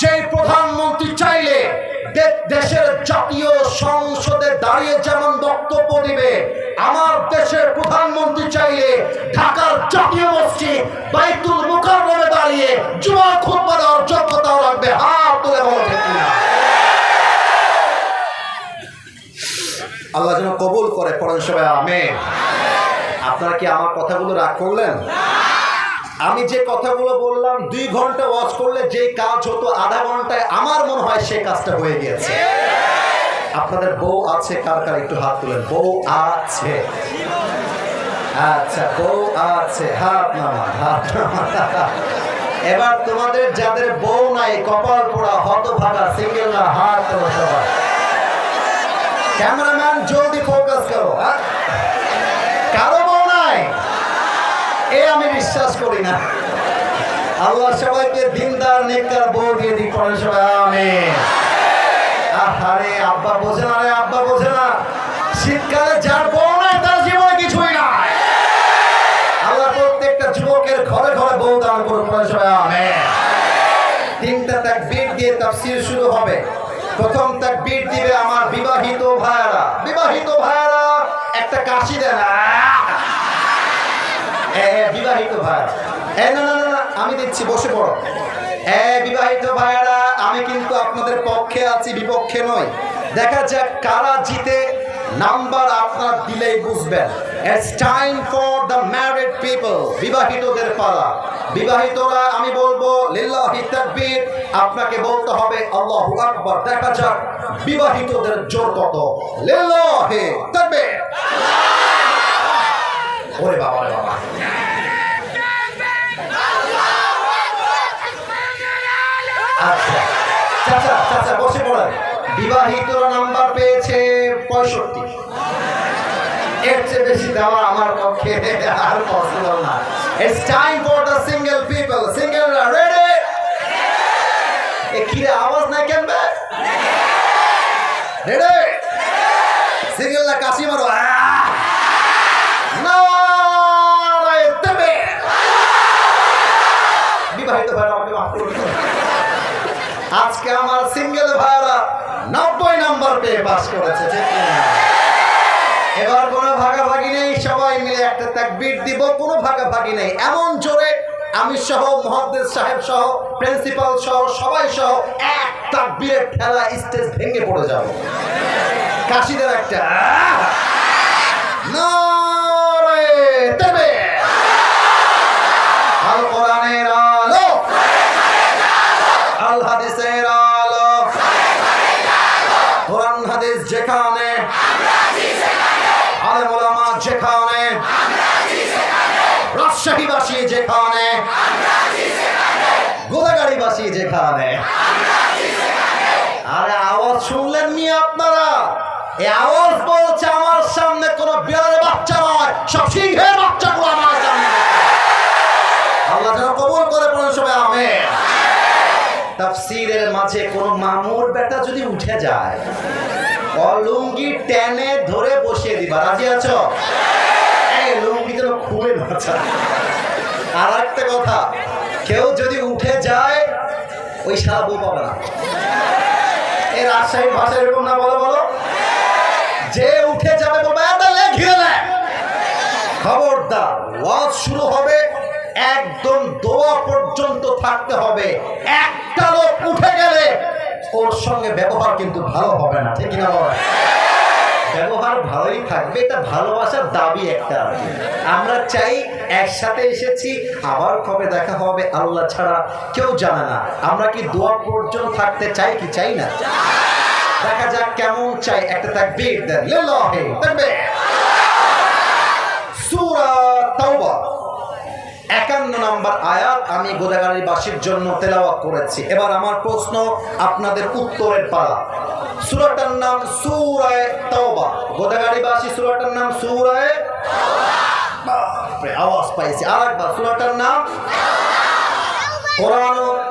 যে প্রধানমন্ত্রী চাইলে দেশের জাতীয় সংসদে দাঁড়িয়ে যেমন বক্তব্য দিবে, আমার দেশের প্রধানমন্ত্রী চাইলে ঢাকার জাতীয় মসজিদ বাইতুল মুকাররমে দাঁড়িয়ে জুমার খুতবা দেওয়ার যোগ্যতাও রাখবে। হাত তুলে বলো ঠিক কিনা? আল্লাহ যেন কবুল করে, পড়েন সবাই আমিন। আপনারা কি আমার কথাগুলো রাগ করলেন? আমি যে কথাগুলো বললাম 2 ঘন্টা ওয়াচ করলে যে কাজ হতো আধা ঘন্টায়, আমার মনে হয় সেই কাজটা হয়ে গিয়েছে। আপনাদের বউ আছে কার কার, একটু হাত তুলেন। বউ আছে? আচ্ছা, বউ আছে, হাত নামান, হাত নামান। এবার তোমাদের যাদের বউ নাই, কপাল পোড়া, হতভাগা, সিঙ্গেলরা হাত তোলো সবাই। ক্যামেরাম্যান জলদি ফোকাস করো। কারো বউ নাই? এ আমি বিশ্বাস করি না। আল্লাহ সবাইকে দিনদার নেককার বউ দিয়ে দিক, পড়ে সবাই আমিন। আরে আব্বা বোঝে না রে, আব্বা বোঝে না। শীতকালে যার বউ নাই তার জীবনে কিছুই নাই। আল্লাহ প্রত্যেকটা যুবকের ঘরে ঘরে বউ দান করুন, পড়ে সবাই আমিন। 3টা তাকবীর দিয়ে তাফসীর শুরু হবে। প্রথম তাকবীর দিবে আমার বিবাহিত ভাইরা। বিবাহিত ভাইরা একটা কাশি দেন। বিবাহিত ভাইরা, না না না, আমি দিচ্ছি, বসে পড়ো। বিবাহিত ভাইরা, আমি কিন্তু আপনাদের পক্ষে আছি, বিপক্ষে নয়। দেখা যাক কারা জিতে। নাম্বার আপনারা দিলেই বুঝবেন। It's time for the married people. বিবাহিতদের পালা। বিবাহিতরা, আমি বলবো লিল্লাহি তাকবীর, আপনাকে বলতে হবে আল্লাহু আকবার। দেখা যাক বিবাহিতদের জোর কত। লিল্লাহি তাকবীর। ওরে বাবা রে বাবা। আচ্ছা চাচা, চাচা বসে পড়েন। বিবাহিতরা নাম্বার পেয়েছে 65। এর চেয়ে বেশি দেওয়া আমার পক্ষে আর পসিবল না। It's time for the single people. Single ready? এ কি রে, আওয়াজ নাই কেন বে? রেডি? সিঙ্গেল না কাশি মারো। নারায়ে তাকবীর। বিবাহিত ভাইরা আমাকে মাফ করুন। আজকে আমার সিঙ্গেল ভাইরা 90 নাম্বার পেয়ে পাস করেছে, ঠিক না? এবার কোনো ভাগাভাগি নেই, সবাই মিলে একটা তাকবীর দিব, কোনো ভাগাভাগি নেই। এমন জোরে আমি সহ, মুহাদ্দিস সাহেব সহ, প্রিন্সিপাল সহ, সবাই সহ এক তাকবীরের ঠেলা স্টেজ ভেঙে পড়ে যাব। কাশিদের একটা নারায়ে তাকবীর। আল কোরআনের আলো, আল হাদিসের আলো, কোরআন হাদিস যেখানে, আলেম ওলামা যেখানে, রাজশাহীবাসী যেখানে, গোদাগাড়িবাসী যেখানে। আরে আওয়াজ শুনলেন নি আপনারা? এই আওয়াজ বলছে আমার সামনে কোন বিড়ালের বাচ্চা নয়, সব সিংহের বাচ্চাগুলো আমার সামনে। আল্লাহ যেন কবুল করে, পড়েন সবাই আমিন। তাফসীরের মাঝে কোন মামুর বেটা যদি উঠে যায়, লুঙ্গি টেনে ধরে বসিয়ে দিবা। রাজি আছো? এই লুঙ্গি যেন খুলে বাঁচা। আর একটা কথা, কেউ যদি উঠে যায় ওই সারা বউ পাবে না। এর রাজশাহীর ভাষা এরকম না, বলো বলো, যে উঠে যাবে বলবে ঘিরে নেয়। খবরদার, ওয়াজ শুরু হবে একদম দোয়া পর্যন্ত থাকতে হবে। একটা লোক উঠে গেলে ওর সঙ্গে ব্যবহার কিন্তু ভালো হবে না, ঠিক না বল? ব্যবহার ভালোই থাকবে, এটা ভালোবাসার দাবি একটা। আমরা চাই একসাথে এসেছি, আবার কবে দেখা হবে আল্লাহ ছাড়া কেউ জানে না। আমরা কি দোয়া পর্যন্ত থাকতে চাই কি চাই না? দেখা যাক কেমন চাই। একটা তাকবীর দেন, লিল্লাহি তাকবীর। সূরা তাওবা 51 নম্বর আয়াত আমি গোদাগাড়িবাসীর জন্য তেলাওয়াত করেছি। এবার আমার প্রশ্ন, আপনাদের উত্তরের পালা। সূরাটার নাম সূরা তাওবা। গোদাগাড়িবাসী, সূরাটার নাম সূরা তাওবা। আওয়াজ পাইছি, আরেকবার। সূরাটার নাম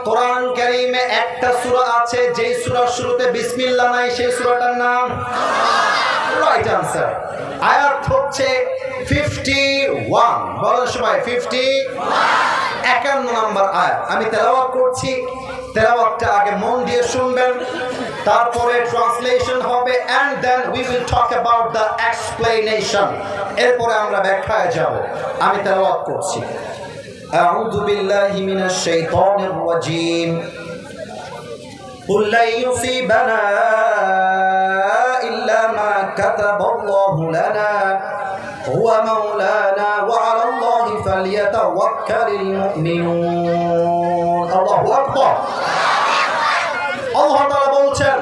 কোরআন কারীমে একটা সূরা আছে যেই সূরার শুরুতে বিসমিল্লাহ নাই, সেই সূরাটার নাম রাইট আনসার। আয়াত হচ্ছে 51। বলেন সবাই 51 নম্বর আয়াত। আমি তেলাওয়াত করছি, তেলাওয়াতটা আগে মন দিয়ে শুনবেন, তারপরে ট্রান্সলেশন হবে, and then we will talk about the explanation। এরপরে আমরা ব্যাখ্যায় যাব। আমি তেলাওয়াত করছি। أعوذ بالله من الشيطان الرجيم قل لن يصيبنا إلا ما كتب الله لنا هو مولانا وعلى الله فليتوكل المؤمنون الله أكبر Allah Ta'ala বলছেন,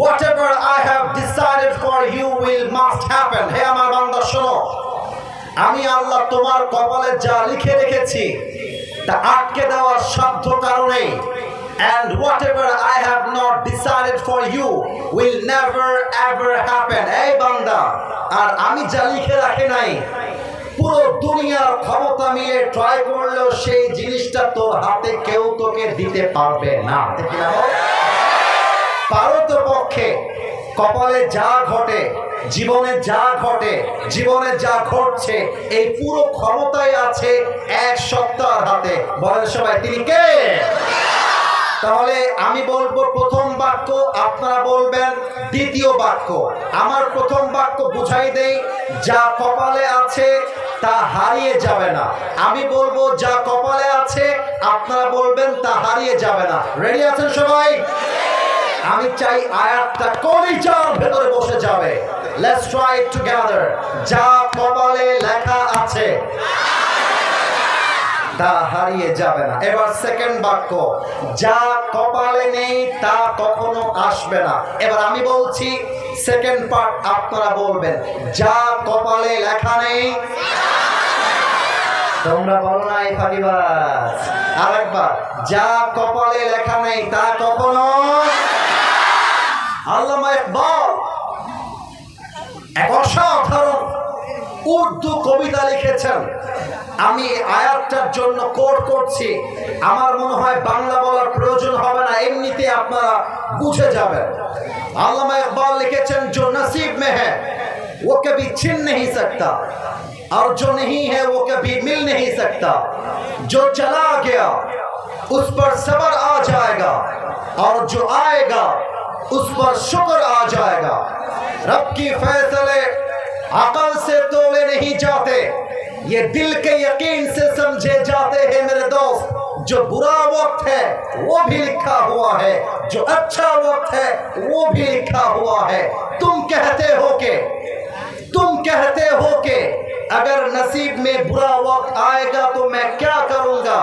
whatever I have decided for you will must happen। হে আমার বান্দা শোনো, আমি আল্লাহ তোমার কপালে যা লিখে রেখেছি তা আটকে দেওয়ার সাধ্য কারণে, and whatever I have not decided for you will never ever happen। এই বান্দা, আর আমি যা লিখে রাখি নাই, পুরো দুনিয়ার ক্ষমতা মিলে ট্রাই করলেও সেই জিনিসটা তোর হাতে কেউ তোকে দিতে পারবে না, ঠিক না বল? পারতপক্ষে কপালে যা ঘটে, জীবনে যা ঘটে, জীবনে যা ঘটছে, এই পুরো ক্ষমতাই আছে এক সত্তার হাতে। বলেন সবাই, তিনি কে? তাহলে আমি বলবো প্রথম বাক্য, আপনারা বলবেন দ্বিতীয় বাক্য। আমার প্রথম বাক্য বুঝাই দেই, যা কপালে আছে তা হারিয়ে যাবে না। আমি বলবো যা কপালে আছে, আপনারা বলবেন তা হারিয়ে যাবে না। রেডি আছেন সবাই? আমি চাই আয়াতটা কলিজার ভেতরে বসে যাবে। Let's try it together। যা কপালে লেখা আছে তা হারিয়ে যাবে না। এবার সেকেন্ড বাক্য, যা কপালে নেই তা কখনো আসবে না। এবার আমি বলছি সেকেন্ড পার্ট, আপনারা বলবেন যা কপালে লেখা নেই। তোমরা বলো না এই ফাঁকিবাজ। আরেকবার, যা কপালে লেখা নেই তা কখনো। আল্লামা ইকবাল এক অসাধারণ উর্দু কবিতা লিখেছেন। আমি আয়াতটার জন্য কোট করছি। আমার মনে হয় বাংলা বলার প্রয়োজন হবে না, এমনিতে আপনারা বুঝে যাবেন। আল্লামা ইকবাল লিখেছেন, जो नसीब में है वो कभी छिन नहीं सकता और जो नहीं है वो कभी मिल नहीं सकता। जो चला गया उस पर सब्र आ जाएगा और जो आएगा उस पर शुक्र आ जाएगा। रब की फैसले अकल से तोले नहीं जाते, ये दिल के यकीन से समझे जाते हैं मेरे दोस्त। जो बुरा वक्त है वो भी लिखा हुआ है, जो अच्छा वक्त है वो भी लिखा हुआ है। तुम कहते हो के अगर नसीब में बुरा वक्त आएगा तो मैं क्या करूंगा,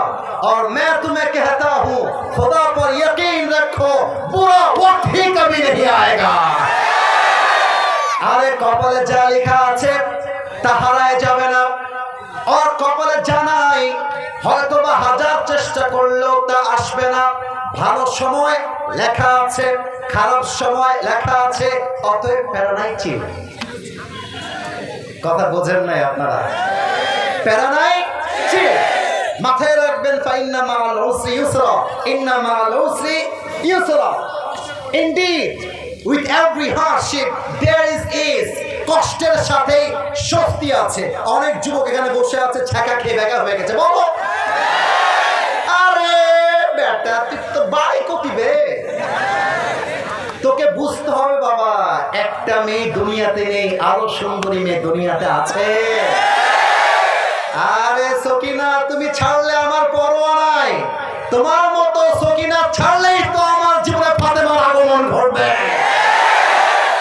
और मैं तुम्हें कहता हूं खुदा पर यकीन रखो, बुरा वक्त ही कभी नहीं आएगा। আরে কপালে যা লেখা আছে তা হারায় যাবে না, আর কপালে জানাই হয়তোবা হাজার চেষ্টা করলেও তা আসবে না। ভালো সময় লেখা আছে, খারাপ সময় লেখা আছে, অতএব প্যারা নাই। চিল কথা বোঝেন নাই আপনারা? প্যারা নাই, চিল মাথায় রাখবেন। ফাইন্না মাআল উসরি ইউসরা, ইন্না মাআল উসরি ইউসরা। Indeed, with every hardship there is ease। কষ্টের সাথে স্বস্তি আছে। অনেক যুবক এখানে বসে আছে, ছাকা খেয়ে বেকার হয়ে গেছে। বলো, আরে বেটা তুই তো একটা মেয়ে দুনিয়াতে নেই, আরো সুন্দরী মেয়ে দুনিয়াতে আছে। আরে সকিনা, তুমি ছাড়লে আমার পরোয়া নাই। তোমার মতো সকিনা ছাড়লেই তো আমার জীবনে ফাতেমার আগমন ঘটবে।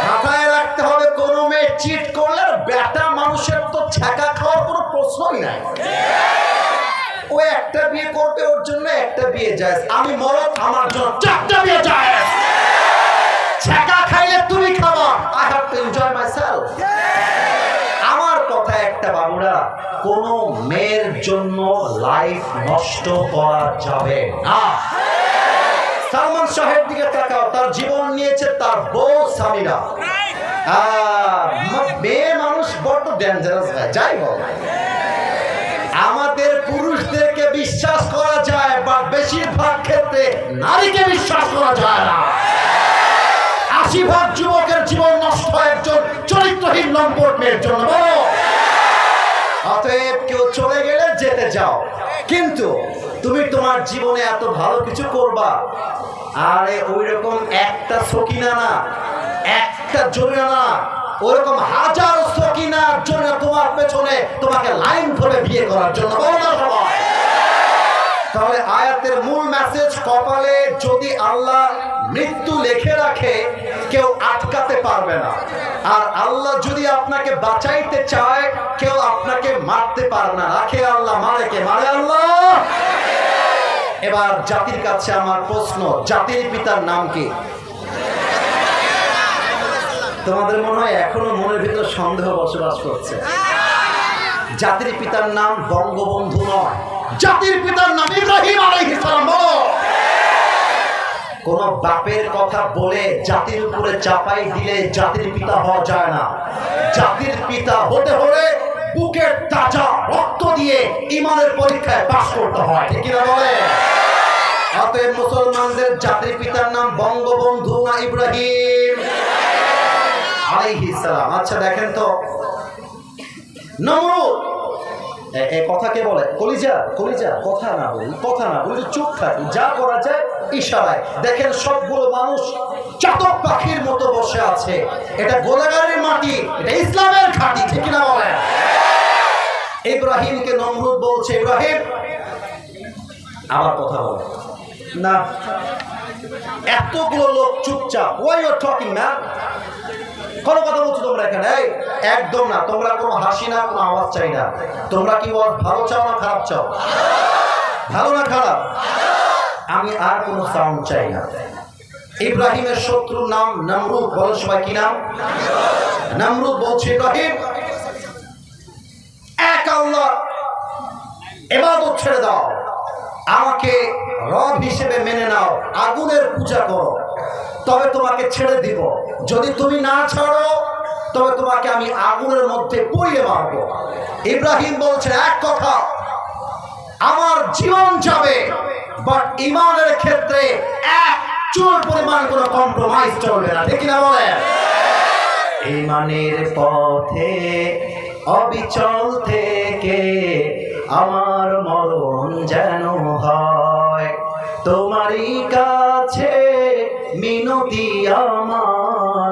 মাথায় রাখতে হবে, কোন মেয়ে চিট করলে বেটা মানুষের তো ছ্যাঁকা খাওয়ার কোনো প্রশ্নই নাই। ও একটা বিয়ে করবে, ওর জন্য একটা বিয়ে যায়। আমি মরদ, আমার জন্য 4টা বিয়ে যায়। ছ্যাঁকা খাইলে তুমি খাবা, I have to enjoy myself. আমার কথা একটা বাবুরা, কোন মেয়ের জন্য লাইফ নষ্ট করা যাবে না। সালমান শাহের দিকে তাকাও, তার জীবন নিয়েছে তার বউ সামিরা। মেয়ে মানুষ বড় ডেঞ্জারাস হয়, যাই বল। আমাদের পুরুষদেরকে বিশ্বাস করা যায়, বা বেশিরভাগ ক্ষেত্রে নারীকে বিশ্বাস করা যায় না। 80% যুবকের জীবন নষ্ট হয় একজন চরিত্রহীন লম্পট মেয়ের জন্য। অতএব কেউ চলে গেলে যেতে যাও, কিন্তু তুমি তোমার জীবনে এত ভালো কিছু করবা। আরে ওই রকম একটা সকিনা না, একটা জরিনা না, ওরকম হাজার সকিনার জন্য তোমার পেছনে তোমাকে লাইন ধরে বিয়ে করার জন্য। তাহলে আয়াতের মূল মেসেজ, কপালে যদি আল্লাহ মৃত্যু লিখে রাখে কেউ আটকাতে পারবে না। আর আল্লাহ যদি আপনাকে বাঁচাইতে চায় কেউ আপনাকে মারতে পারে না। রাখে আল্লাহ, মারে কে? মারে আল্লাহ। এবার জাতির কাছে আমার প্রশ্ন, জাতির পিতার নাম কি? তোমাদের মনে হয় এখনো মনের ভিতর সন্দেহ বসবাস করছে। জাতির পিতার নাম বঙ্গবন্ধু নয়, জাতির পিতার নাম ইব্রাহিম আলাইহিস সালাম। কোন বাপের কথা বলে জাতির উপরে চাপাই দিলে জাতির পিতা হওয়া যায় না। জাতির পিতা হতে হলে বুকের তাজা রক্ত দিয়ে ইমানের পরীক্ষায় পাস করতে হয়, ঠিক কিনা বলে? অতএব মুসলমানদের জাতির পিতার নাম বঙ্গবন্ধু না ইব্রাহিম আলাইহিস সালাম। আচ্ছা দেখেন তো, নমরুদ এই কথা কে বলে? কলিজা, কলিজা। কথা না বলি চুপ থাকি, যা করা যায় ইশারায়। দেখেন সবগুলো মানুষ চাতক পাখির মতো বসে আছে। এটা গোলাগাড়ির মাটি, এটা ইসলামের ঘাঁটি, ঠিক না বলে? ইব্রাহিমকে নমরুদ বলছে, ইব্রাহিম আমার কথা বলে না। এতগুলো লোক চুপচাপ। ওয়াই ইউ আর টকিং না? কোনো কথা বলছো তোমরা এখানে? একদম না। তোমরা কোনো হাসি না, কোনো আওয়াজ চাই না। তোমরা কি ভালো চাও না খারাপ চাও? ভালো না খারাপ? আমি আর কোনো সাউন্ড চাই না। ইব্রাহিমের শত্রুর নাম নমরুদ। বলো সবাই কি নাম? নমরুদ বলছে, ইব্রাহিম এক আল্লাহ ইবাদত ছেড়ে দাও, আমাকে রব হিসেবে মেনে নাও, আগুনের পূজা করো, তবে তোমাকে ছেড়ে দিব। যদি তুমি না ছাড়ো তবে তোমাকে আমি আগুনের মধ্যে পুড়িয়ে মারবো। ইব্রাহিম বলছে, এক কথা, আমার জীবন যাবে, বাট ইমানের ক্ষেত্রে এক চুল পরিমাণ কোনো কম্প্রোমাইজ চলবে না, ঠিক না বলে? ইমানের পথে অবিচল থেকে আমার মরণ যেন হয়, তোমারই কাছে মিনতি আমার,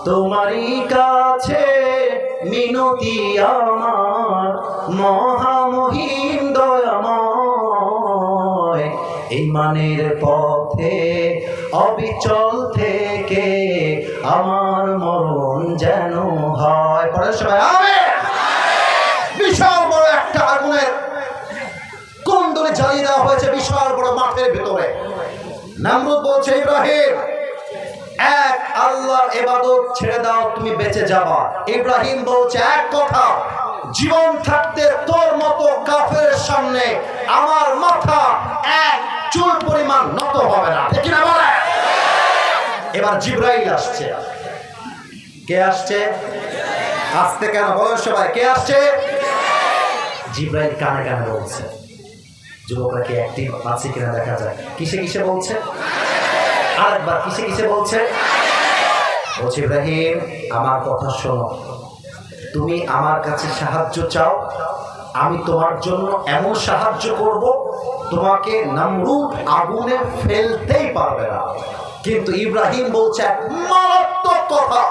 তোমারই কাছে মিনতি আমার, মহামহিম দয়াময়। ইমানের পথে অবিচল থেকে আমার মরণ যেন হয়। পরের সময় আমেন। বিশাল বড় একটা আগুনের কুণ্ডলী জ্বালিয়ে দেওয়া হয়েছে বিশাল বড় মাঠের ভিতরে। নমরুদ বলছে, ইব্রাহিম এক আল্লাহর ইবাদত ছেড়ে দাও, তুমি বেঁচে যাবা। ইব্রাহিম বলছে, এক কথা, জীবন থাকতে তোর মতো কাফেরের সামনে আমার মাথা এক চুল পরিমাণ নত হবে না, ঠিক না বলে? এবার জিবরাইল আসছে। কে আসছে? আসতে কেন বলেন সবাই, কে আসছে? জিবরাইল কানে কানে বলছে। যুবকরা কি অ্যাক্টিভ আছে কিনা দেখা যায়। কিসে কিসে বলছে? আরেকবার কিসে কিসে বলছে? বলছে, ইব্রাহিম আমার কথা শোনো, তুমি আমার কাছে সাহায্য চাও, আমি তোমার জন্য এমন সাহায্য করব তোমাকে নমরুদ আগুনে ফেলতেই পারবে না। কিন্তু ইব্রাহিম বলছে এক মারাত্মক কথা,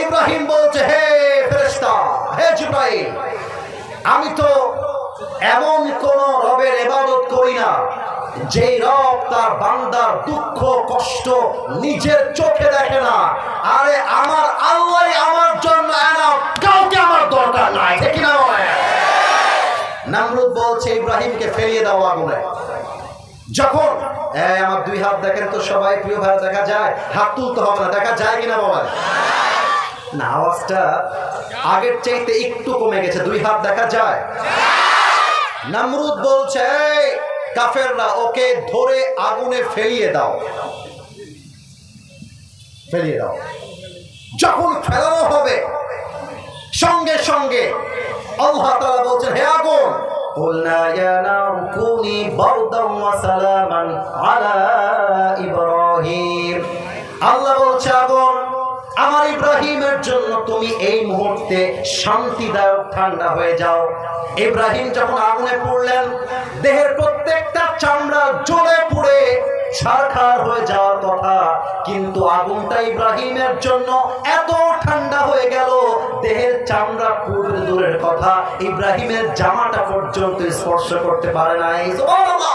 ইব্রাহিম বলছে, হে ফেরেশতা, হে জিবরাইল, আমি তো এমন কোন রবের ইবাদত করি না যেই রব তার বান্দার দুঃখ কষ্ট নিজের চোখে দেখে না। আরে আমার আল্লাহ আমার জন্য এনাফ, কাউকে আমার দরকার নাই, ঠিক না? নমরুদ বলছে ইব্রাহিমকে ফেলিয়ে দাও আগুনে। যখন আমার দুই হাত দেখেন তো সবাই, প্রিয় ভাই, দেখা যায়? হাত তুলতে হবে না, দেখা যায় কিনা বলেন? না, আওয়াজটা আগের চাইতে একটু কমে গেছে। দুই হাত দেখা যায়? নমরুদ বলছে, কাফেররা, ওকে ধরে আগুনে ফেলিয়ে দাও, ফেলিয়ে দাও। যখন ফেলানো হবে সঙ্গে সঙ্গে আল্লাহ তাআলা বলছেন, হে আগুন, কুলনা ইয়া নারু কুনি বারদান ওয়া সালামান আলা ইব্রাহিম। আল্লাহ বলছে, আগুন, আমার ইব্রাহিমের জন্য তুমি এই মুহূর্তে শান্তিদায়ক ঠান্ডা হয়ে যাও। ইব্রাহিম যখন আগুনে পড়লেন, দেহের প্রত্যেকটা চামড়া জ্বলে পুড়ে ছারখার হয়ে যাওয়ার কথা, কিন্তু আগুনটা ইব্রাহিমের জন্য এত ঠান্ডা হয়ে গেল, দেহের চামড়া পুড়ে দূরের কথা, ইব্রাহিমের জামাটা পর্যন্ত স্পর্শ করতে পারে নাই। সুবহানাল্লাহ।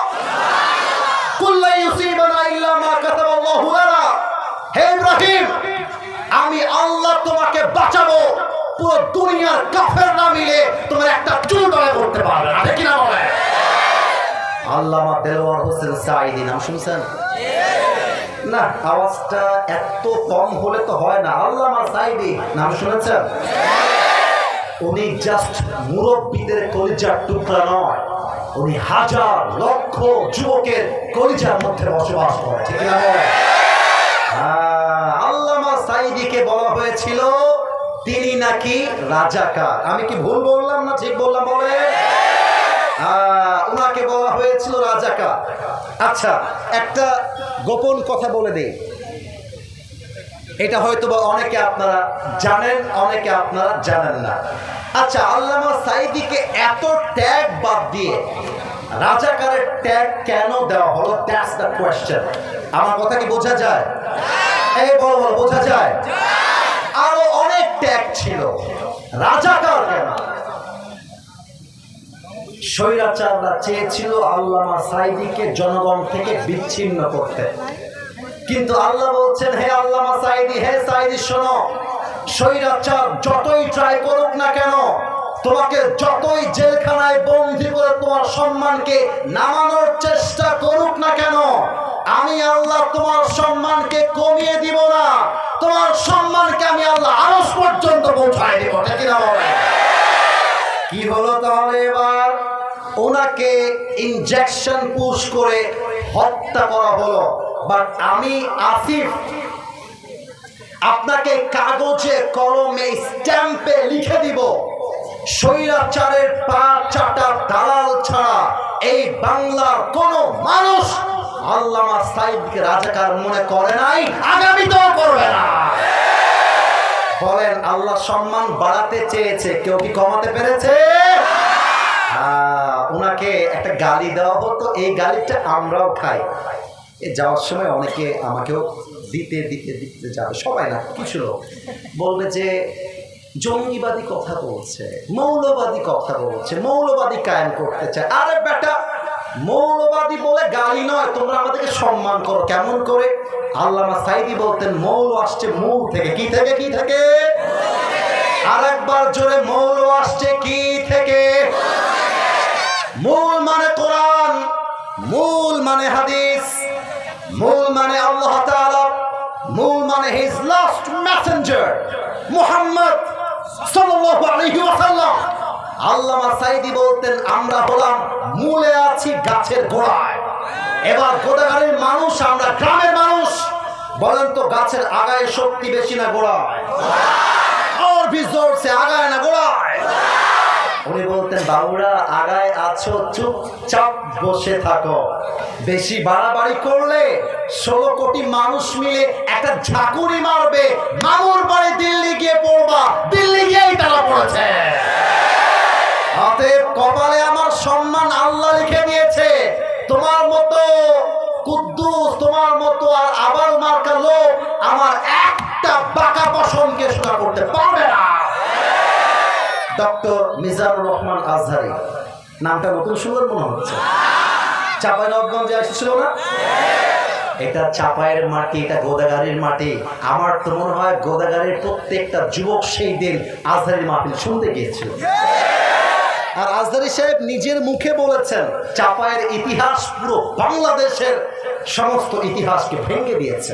কুল্লা ইউসিবানা ইল্লা মা কাতাবাল্লাহু লানা। হে ইব্রাহিম, আমি আল্লাহ তোমাকে বাঁচাবো, পুরো দুনিয়ার কাফেররা মিলে তোমার একটা চুল বাড়ায় করতে পারবে না, ঠিক না বলে? আল্লামা দেলোয়ার হোসেন সাঈদী নাম শুনছেন? না, আওয়াজটা এত কম হলে তো হয় না। আল্লামা সাঈদী নাম শুনেছেন? উনি জাস্ট মুরব্বীদের কলিজার টুকরা নয়, উনি হাজার লক্ষ যুবকের কলিজার মধ্যে বসবাস করে, ঠিক না বলে? আল্লামা সাঈদীকে বলা হয়েছিল তিনি নাকি রাজাকার। আমি কি ভুল বললাম না ঠিক বললাম বলে? ওনাকে বলা হয়েছিল রাজাকার। আচ্ছা, একটা গোপন কথা বলে দিই, এটা হয়তো বা অনেকে আপনারা জানেন, অনেকে আপনারা জানেন না। আচ্ছা, আল্লামা সাঈদীকে এত ট্যাগ বাদ দিয়ে রাজাকারের ট্যাগ কেন দেওয়া হলো? That's the question. আমার কথা কি বোঝা যায়? এই বল বল, বোঝা যায়? আরো অনেক ট্যাগ ছিল, রাজাকার কেন? স্বৈরাচাররা চেয়েছিল আল্লামা সাঈদীকে জনগণ থেকে বিচ্ছিন্ন করতে, কিন্তু আল্লাহ বলছেন, হে আল্লামা সাঈদী, হে সাঈদী শোনো, স্বৈরাচার যতই ট্রাই করুক না কেন, তোমাকে যতই জেলখানায় বন্দী করে তোমার সম্মানকে নামানোর চেষ্টা করুক না কেন, আমি আল্লাহ তোমার সম্মানকে কমিয়ে দিব না, তোমার সম্মানকে আমি আল্লাহ আরশ পর্যন্ত পৌঁছায় দেব, ঠিক না বলে? কি হলো তাহলে? এবার ওনাকে ইনজেকশন পুশ করে হত্যা করা হলো। বাট আমি আসিফ আপনাকে কাগজে কলমে স্ট্যাম্পে লিখে দিব, স্বৈরাচারের পা চাটা দালাল ছাড়া এই বাংলার কোন মানুষ আল্লামা সাঈদীকে রাজাকার মনে করে নাই, আগামীতেও করবে না। বলেন, আল্লাহ সম্মান বাড়াতে চেয়েছে, কেউ কি কমাতে পেরেছে? ওনাকে একটা গালি দেওয়া হতো, এই গালিটা আমরাও খাই। যাওয়ার সময় অনেকে আমাকেও দিতে দিতে দিতে যাবে, সবাই না, কিছু লোক বলবে যে জঙ্গিবাদী কথা বলছে, মৌলবাদী কথা বলছে, মৌলবাদী কায়েম করতে চায়। আরে বেটা, মৌলবাদী বলে গালি নয়, তোমরা আমাদেরকে সম্মান করো। কেমন করে? আল্লামা সাঈদী বলতেন, মৌল আসছে মূল থেকে। কি থেকে? কি থেকে? আর একবার জোরে, মৌল আসছে কি থেকে? মূল মানে কোরআন, মূল মানে হাদিস, মূল মানে আল্লাহ তাআলা, মূল মানে হিজ লাস্ট মেসেঞ্জার মুহাম্মদ সাল্লাল্লাহু আলাইহি ওয়াসাল্লাম। আল্লামা সাঈদী বলতেন, আমরা হলাম মূলে আছি গাছের গোড়ায়। এবার গোদাগাড়ির মানুষ, আমরা গ্রামের মানুষ। বলেন তো, গাছের আগায় শক্তি বেশি না গোড়ায়? আর ভিজোর সে আগায় না গোড়ায়? উনি বলতেন, বাবুরা আগায় আছো, চুপচাপ বসে থাকো, বেশি বাড়াবাড়ি করলে 16 কোটি মানুষ মিলে একটা ঝাঁকুনি মারবে, মামুর বাড়ি দিল্লি গিয়ে পড়বা, দিল্লি গিয়েই তারা পড়েছে। অতএব কপালে আমার সম্মান আল্লাহ লিখে দিয়েছে। তোমার মতো কুদ্দুস, তোমার মতো আর আবাল মার্কা লোক আমার একটা বাঁকা পশমকে রক্ষা করতে পারবে না। ডক্টর মিজানুর রহমান আজহারী, নামটা নতুন সুন্দর মনে হচ্ছে। চাঁপাইনবাবগঞ্জে এসেছিল না? এটা চাপায়ের মাটি, এটা গোদাগাড়ির মাটি। আমার তো মনে হয় গোদাগাড়ির প্রত্যেকটা যুবক সেই দিন আজহারীর মাহফিল শুনতে গিয়েছিল। আর আজহারী সাহেব নিজের মুখে বলেছেন চাপায়ের ইতিহাস পুরো বাংলাদেশের সমস্ত ইতিহাসকে ভেঙে দিয়েছে।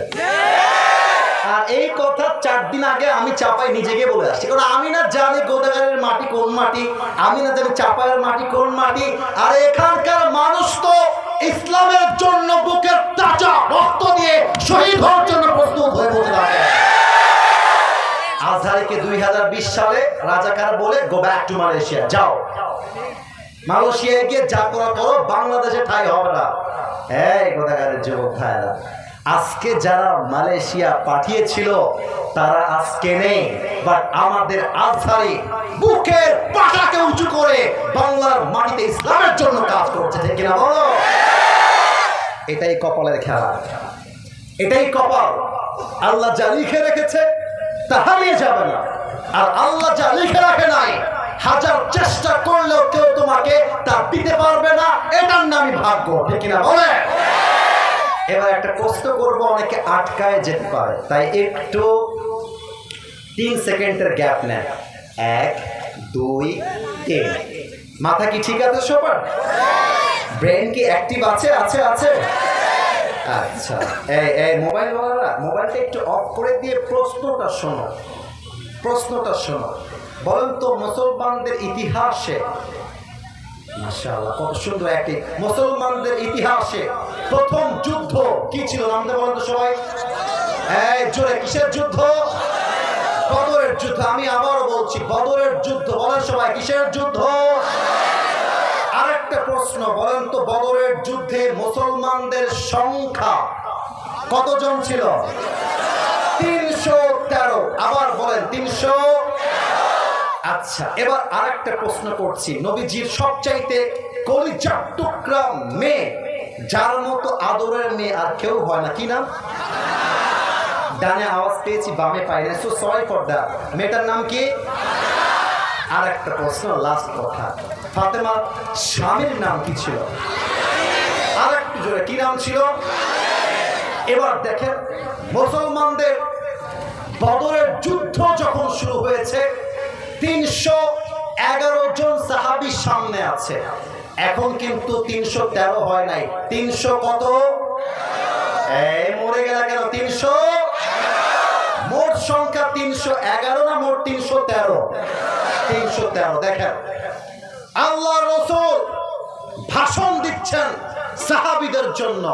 আর এই কথা 4 দিন আগে আমি চাপাই নিজেকে বলে আসছি, কারণ আমি না জানি গোদাগাড়ির মাটি কোন মাটি, আমি না জানি চাপায়ের মাটি কোন মাটি। আর এখানকার মানুষ তো ইসলামের জন্য বুকের তাজা রক্ত দিয়ে শহীদ হওয়ার জন্য প্রস্তুত হয়ে বসে থাকে। আজহারীকে 2020 সালে রাজাকার বলে গো ব্যাক টু মালয়েশিয়া, যাও মালয়েশিয়ায় গিয়ে যা করা করো, বাংলাদেশে ঠাঁই হবে না। এই গোদাগাড়ির যুবক ভাইরা, আজকে যারা মালয়েশিয়া পাঠিয়েছিল তারা আজকে নেই, বাট আমাদের আজহারী বুকের পাটাকে উঁচু করে বাংলার মাটিতে ইসলামের জন্য কাজ করছে, ঠিক কিনা বলো? এটাই কপালের খেলা, এটাই কপাল। আল্লাহ যা লিখে রেখেছে তা হারিয়ে যাবে না, আর আল্লাহ যা লিখে রাখে নাই হাজার চেষ্টা করলেও কেউ তোমাকে তা দিতে পারবে না। এটার নামই ভাগ্য, ঠিক কিনা বলে? এবার একটা প্রশ্ন করব, অনেকে আটকায় যেতে পারে, তাই একটু 3 সেকেন্ডের গ্যাপ নেন। 1 2 3। মাথা কি ঠিক আছে সবার? ব্রেন কি অ্যাক্টিভ আছে? আছে আছে। আচ্ছা, এই মোবাইল ওয়ালারা মোবাইলটা একটু অফ করে দিয়ে প্রশ্নটা শোনো, প্রশ্নটা শোনো। বলেন তো মুসলমানদের ইতিহাসে, মাশাআল্লাহ কত সুন্দর একটি, মুসলমানদের ইতিহাসে প্রথম যুদ্ধ কি ছিল? নামটা বলেন তো সবাই। এই জোরে, কিসের যুদ্ধ? বদরের যুদ্ধ। আমি আবারও বলছি, বদরের যুদ্ধ। বলেন সবাই, কিসের যুদ্ধ? আরেকটা প্রশ্ন, বলেন তো বদরের যুদ্ধে মুসলমানদের সংখ্যা কতজন ছিল? 313। আবার বলেন 300। আচ্ছা, এবার আরেকটা প্রশ্ন করছি, নবীজির সবচাইতে কলিজার টুকরা মেয়ে, যার মতো আদরের মেয়ে আর কেউ হয় না, কি নাম? ডানে আওয়াজ পেয়েছি, বামে পাই না, সো সরি ফর দ্যাট। মেয়েটার নাম কি? আরেকটা প্রশ্ন, লাস্ট কথা, ফাতেমার স্বামীর নাম কি ছিল? আরেকটু জোরে, কি নাম ছিল? এবার দেখেন, মুসলমানদের বদরের যুদ্ধ যখন শুরু হয়েছে 311 জন সাহাবী সামনে আছে। এখন কিন্তু 313 হয় নাই, 300 কত? এই মরে গেল কেন? 300। মোট সংখ্যা 311 না মোট 313? 313। দেখেন, আল্লাহ রাসূল ভাষণ দিচ্ছেন সাহাবীদের জন্য,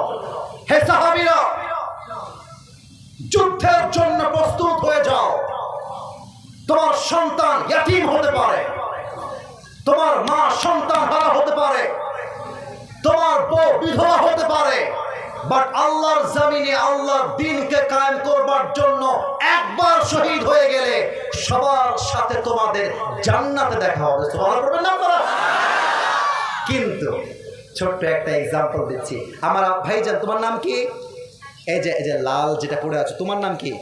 হে সাহাবীরা, যুদ্ধের জন্য প্রস্তুত হয়ে যাও। তোমার সন্তান ইয়াতীম হতে পারে, তোমার মা সন্তান হারা হতে পারে, তোমার বউ বিধবা হতে পারে, বাট আল্লাহর জমিনে আল্লাহর দ্বীনকে কায়েম করবার জন্য একবার শহীদ হয়ে গেলে সবার সাথে তোমাদের জান্নাতে দেখা হবে। সুবহানাল্লাহ পড়বেন না আপনারা? কিন্তু ছোট্ট একটা এক্সাম্পল দিচ্ছি। আমার ভাইজান, তোমার নাম কি? এই যে লাল যেটা পড়ে আছে, তোমার নাম কি?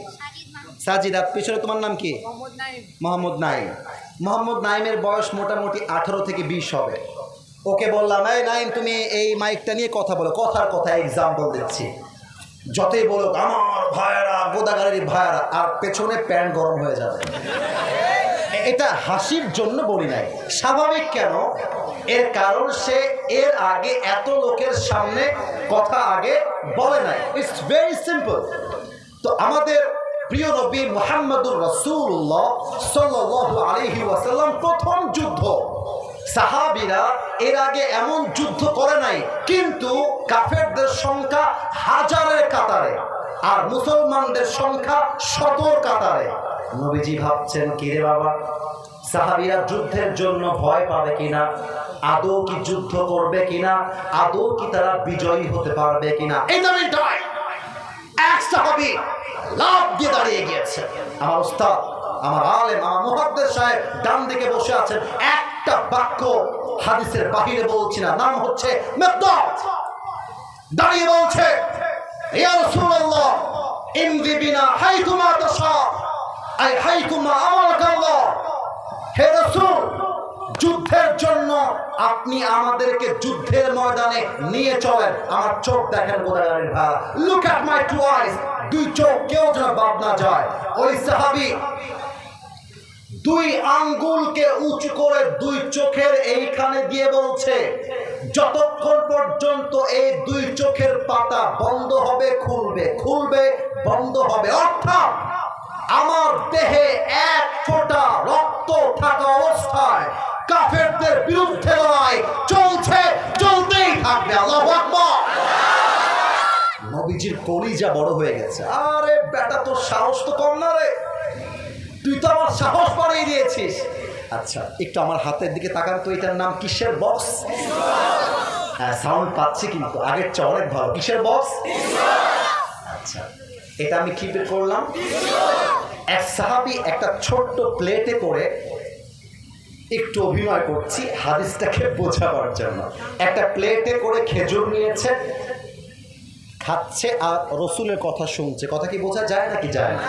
সাজিদা। পিছনে তোমার নাম কি? মোহাম্মদ নাইম। মোহাম্মদ নাইমের বয়স মোটামুটি 18 থেকে 20 হবে। ওকে বললাম, এই নাইম তুমি এই মাইকটা নিয়ে কথা বলো। কথার কথা এক্সাম্পল দিচ্ছি, যতই বলো আমার ভাইয়েরা, গোদাগাড়ির ভাইয়েরা, আর পেছনে প্যান্ট গরম হয়ে যাবে। এটা হাসির জন্য বলি নাই, স্বাভাবিক। কেন? এর কারণ সে এর আগে এত লোকের সামনে কথা আগে বলে নাই। It's very simple. তো আমাদের প্রিয় নবী মুহাম্মদুর রাসূলুল্লাহ সাল্লাল্লাহু আলাইহি ওয়াসাল্লাম প্রথম যুদ্ধ, সাহাবীরা এর আগে এমন যুদ্ধ করে নাই, কিন্তু কাফেরদের সংখ্যা হাজারের কাতারে আর মুসলমানদের সংখ্যা শতর কাতারে। নবীজি ভাবছেন, কি রে বাবা, সাহাবীরা যুদ্ধের জন্য ভয় পাবে কিনা, আদৌ কি যুদ্ধ করবে কিনা, আদৌ কি তারা বিজয়ী হতে পারবে কিনা। এই দামে এক সাহাবী লাফ দিয়ে দাঁড়িয়ে গিয়েছে। আমার উস্তাদ, আমার আলেম, আমার মুহাদ্দিস সাহেব ডান দিকে বসে আছেন। একটা বাক্য হাদিসের বাহিরে বলছি না, নাম হচ্ছে মিকদাদ। দাঁড়িয়ে বলছে, ইয়া রাসূলুল্লাহ ইমদি বিনা হাইতুমা তাশা, আই হাইকুমা আমাকাল্লাহ, হে রাসূল, যুদ্ধের জন্য আপনি আমাদেরকে যুদ্ধের ময়দানে নিয়ে চলেন। আমার চোখ দেখেন গোদাগারের ভাই, লুক অ্যাট মাই টু আইস, দুই চোখ কেউ যেন বাদ না যায়। ওই সাহাবী দুই আঙ্গুলকে উঁচু করে দুই চোখের এইখানে দিয়ে বলছে, যতক্ষণ পর্যন্ত এই দুই চোখের পাতা বন্ধ হবে খুলবে, খুলবে বন্ধ হবে, অর্থাৎ আমার দেহে এক ফোঁটা রক্ত থাকা অবস্থায় কাফেরদের বিরুদ্ধে লড়াই চলছে, চলতেই থাকবে। আল্লাহু আকবার। নবীজির কলিজা বড় হয়ে গেছে। আরে বেটা, তোর সাহস তো কম না রে, তুই তো আমার সাহস বাড়িয়ে দিয়েছিস। আচ্ছা, একটু আমার হাতের দিকে তাকান তো, এটার নাম কিসের বক্স? হ্যাঁ, সাউন্ড পাচ্ছি কিন্তু আগের চেয়ে অনেক ভালো। কিসের বক্স? আচ্ছা, এটা আমি কি বের করলাম? এক সাহাবী একটা ছোট্ট প্লেটে করে, একটু অভিনয় করছি হাদিসটাকে বোঝাবার জন্য, একটা প্লেটে করে খেজুর নিয়েছে, খাচ্ছে আর রসুলের কথা শুনছে। কথা কি বোঝা যায় নাকি যায় না?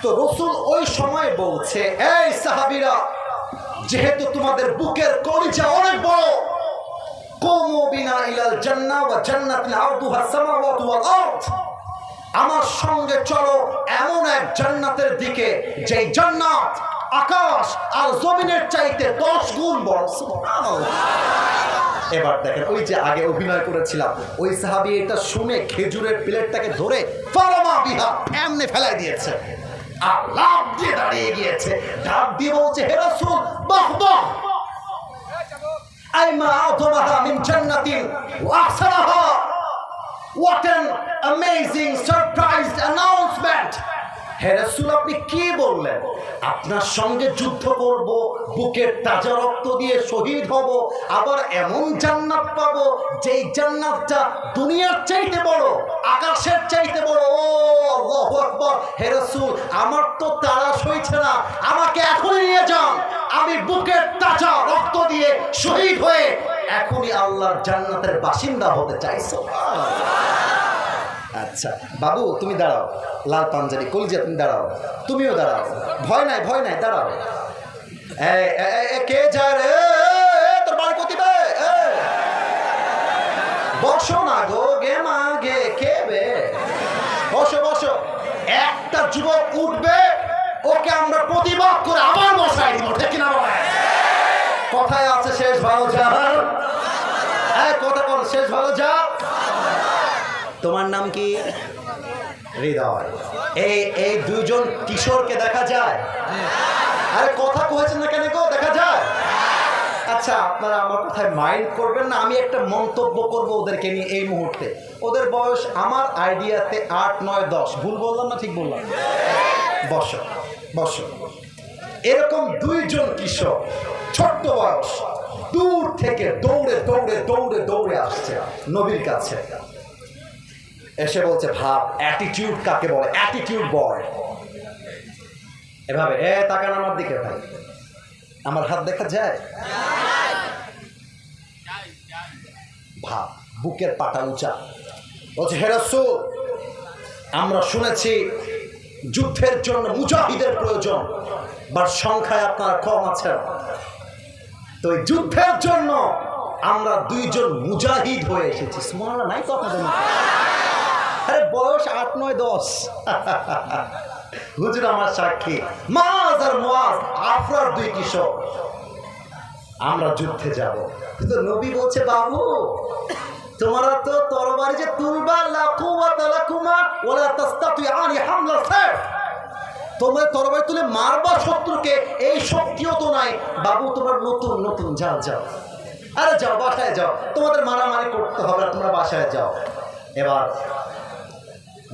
তো রসুল ওই সময় বলছে, এই সাহাবীরা, যেহেতু তোমাদের বুকের কলিজা অনেক বড়, কুমু বিনা ইলাল জান্নাহ ওয়া জান্নাতুন আরদুহা সামাওয়াতু ওয়াল আরদ, আমার সঙ্গে চলো এমন এক জান্নাতের দিকে যেই জান্নাত আকাশ আর জমিনের চাইতে 10 গুণ বড়। সুবহানাল্লাহ। এবার দেখেন, ওই যে আগে অভিনয় করেছিলাম, ওই সাহাবী এটা শুনে খেজুরের প্লেটটাকে ধরে ফারামা বিহা, এমনি ফেলাই দিয়েছে আর লাফ দিয়ে দাঁড়িয়ে গিয়েছে, ডাক দিয়ে বলছে, হে রাসূল, বাহ বাহ, আইমা আযমাহা মিন জান্নাতিন ওয়া আহসানাহা, what an amazing surprise announcement. হে রাসূল, আপনি কি বললেন? আপনার সঙ্গে যুদ্ধ করব, বুকের তাজা রক্ত দিয়ে শহীদ হব, আবার এমন জান্নাত পাবো যেই জান্নাতটা দুনিয়ার চাইতে বড়, আকাশের চাইতে বড়। ও আল্লাহু আকবার। হে রাসূল, আমার তো তাড়া সইছে না, আমাকে এখনই নিয়ে যান, আমি বুকের তাজা রক্ত দিয়ে শহীদ হয়ে এখনই আল্লাহর জান্নাতের বাসিন্দা হতে চাই। আচ্ছা বাবু, তুমি দাঁড়াও, লাল পাঞ্জাবি কলিজা, তুমি দাঁড়াও, তুমিও দাঁড়াও, ভয় নাই, ভয় নাই, দাঁড়াও। কে যায় রে? তোর বাড়ি কোথায়? বসো না গো, গে মা গে, কে বে? বসো বসো। একটা যুবক উঠবে, ওকে আমরা প্রতিবাদ করে আবার বসাই দিব, ঠিক না? কথায় আছে শেষ ভালো যা, কথা বল, শেষ ভালো যা। তোমার নাম কি? হৃদয়। এই দুইজন কিশোরকে দেখা যায়? আরে কথা কয়েছেন না কেন গো, দেখা যায়? আচ্ছা, আপনারা আমার কথায় মাইন্ড করবেন না, আমি একটা মন্তব্য করব ওদেরকে নিয়ে এই মুহূর্তে। ওদের বয়স আমার আইডিয়াতে 8, 9, 10। ভুল বললাম না ঠিক বললাম? বসো বসো। এরকম দুইজন কিশোর, ছোট্ট বয়স, দূর থেকে দৌড়ে দৌড়ে দৌড়ে দৌড়ে আসছে নবীর কাছে, এসে বলছে, ভাব, অ্যাটিটিউড কাকে বলে? অ্যাটিটিউড বয়। এভাবে তাকান আমার দিকে, ভাই আমার হাত দেখা যায়? ভাব, বুকের পাটা উঁচা, বলছে, হে রাসূল, আমরা শুনেছি যুদ্ধের জন্য মুজাহিদের প্রয়োজন, বাট সংখ্যায় আপনারা কম আছেন, তো এই যুদ্ধের জন্য আমরা দুইজন মুজাহিদ হয়ে এসেছি। সুবহানাল্লাহ, নাই তো আপনাদের? আরে বয়স 8, 9, 10। হুজুর আমার সাক্ষী, মাজ আর মুআজ, আফরার দুই কিশোর, আমরা যুদ্ধে যাব। কিন্তু নবী বলছে, বাবু, তোমরা তো তরবারি যে তুলবা, লা কুওয়াতা লাকুমা ওয়ালা তাস্তাতিআনি হামলা সাইফ, তোমরা তরবারি তুলে মারবা শত্রুকে, এই শক্তিও তো নাই। বাবু, তোমার নতুন নতুন, যাও যাও, আরে যাও বাসায় যাও, তোমাদের মারামারি করতে হবে না, তোমরা বাসায় যাও। এবার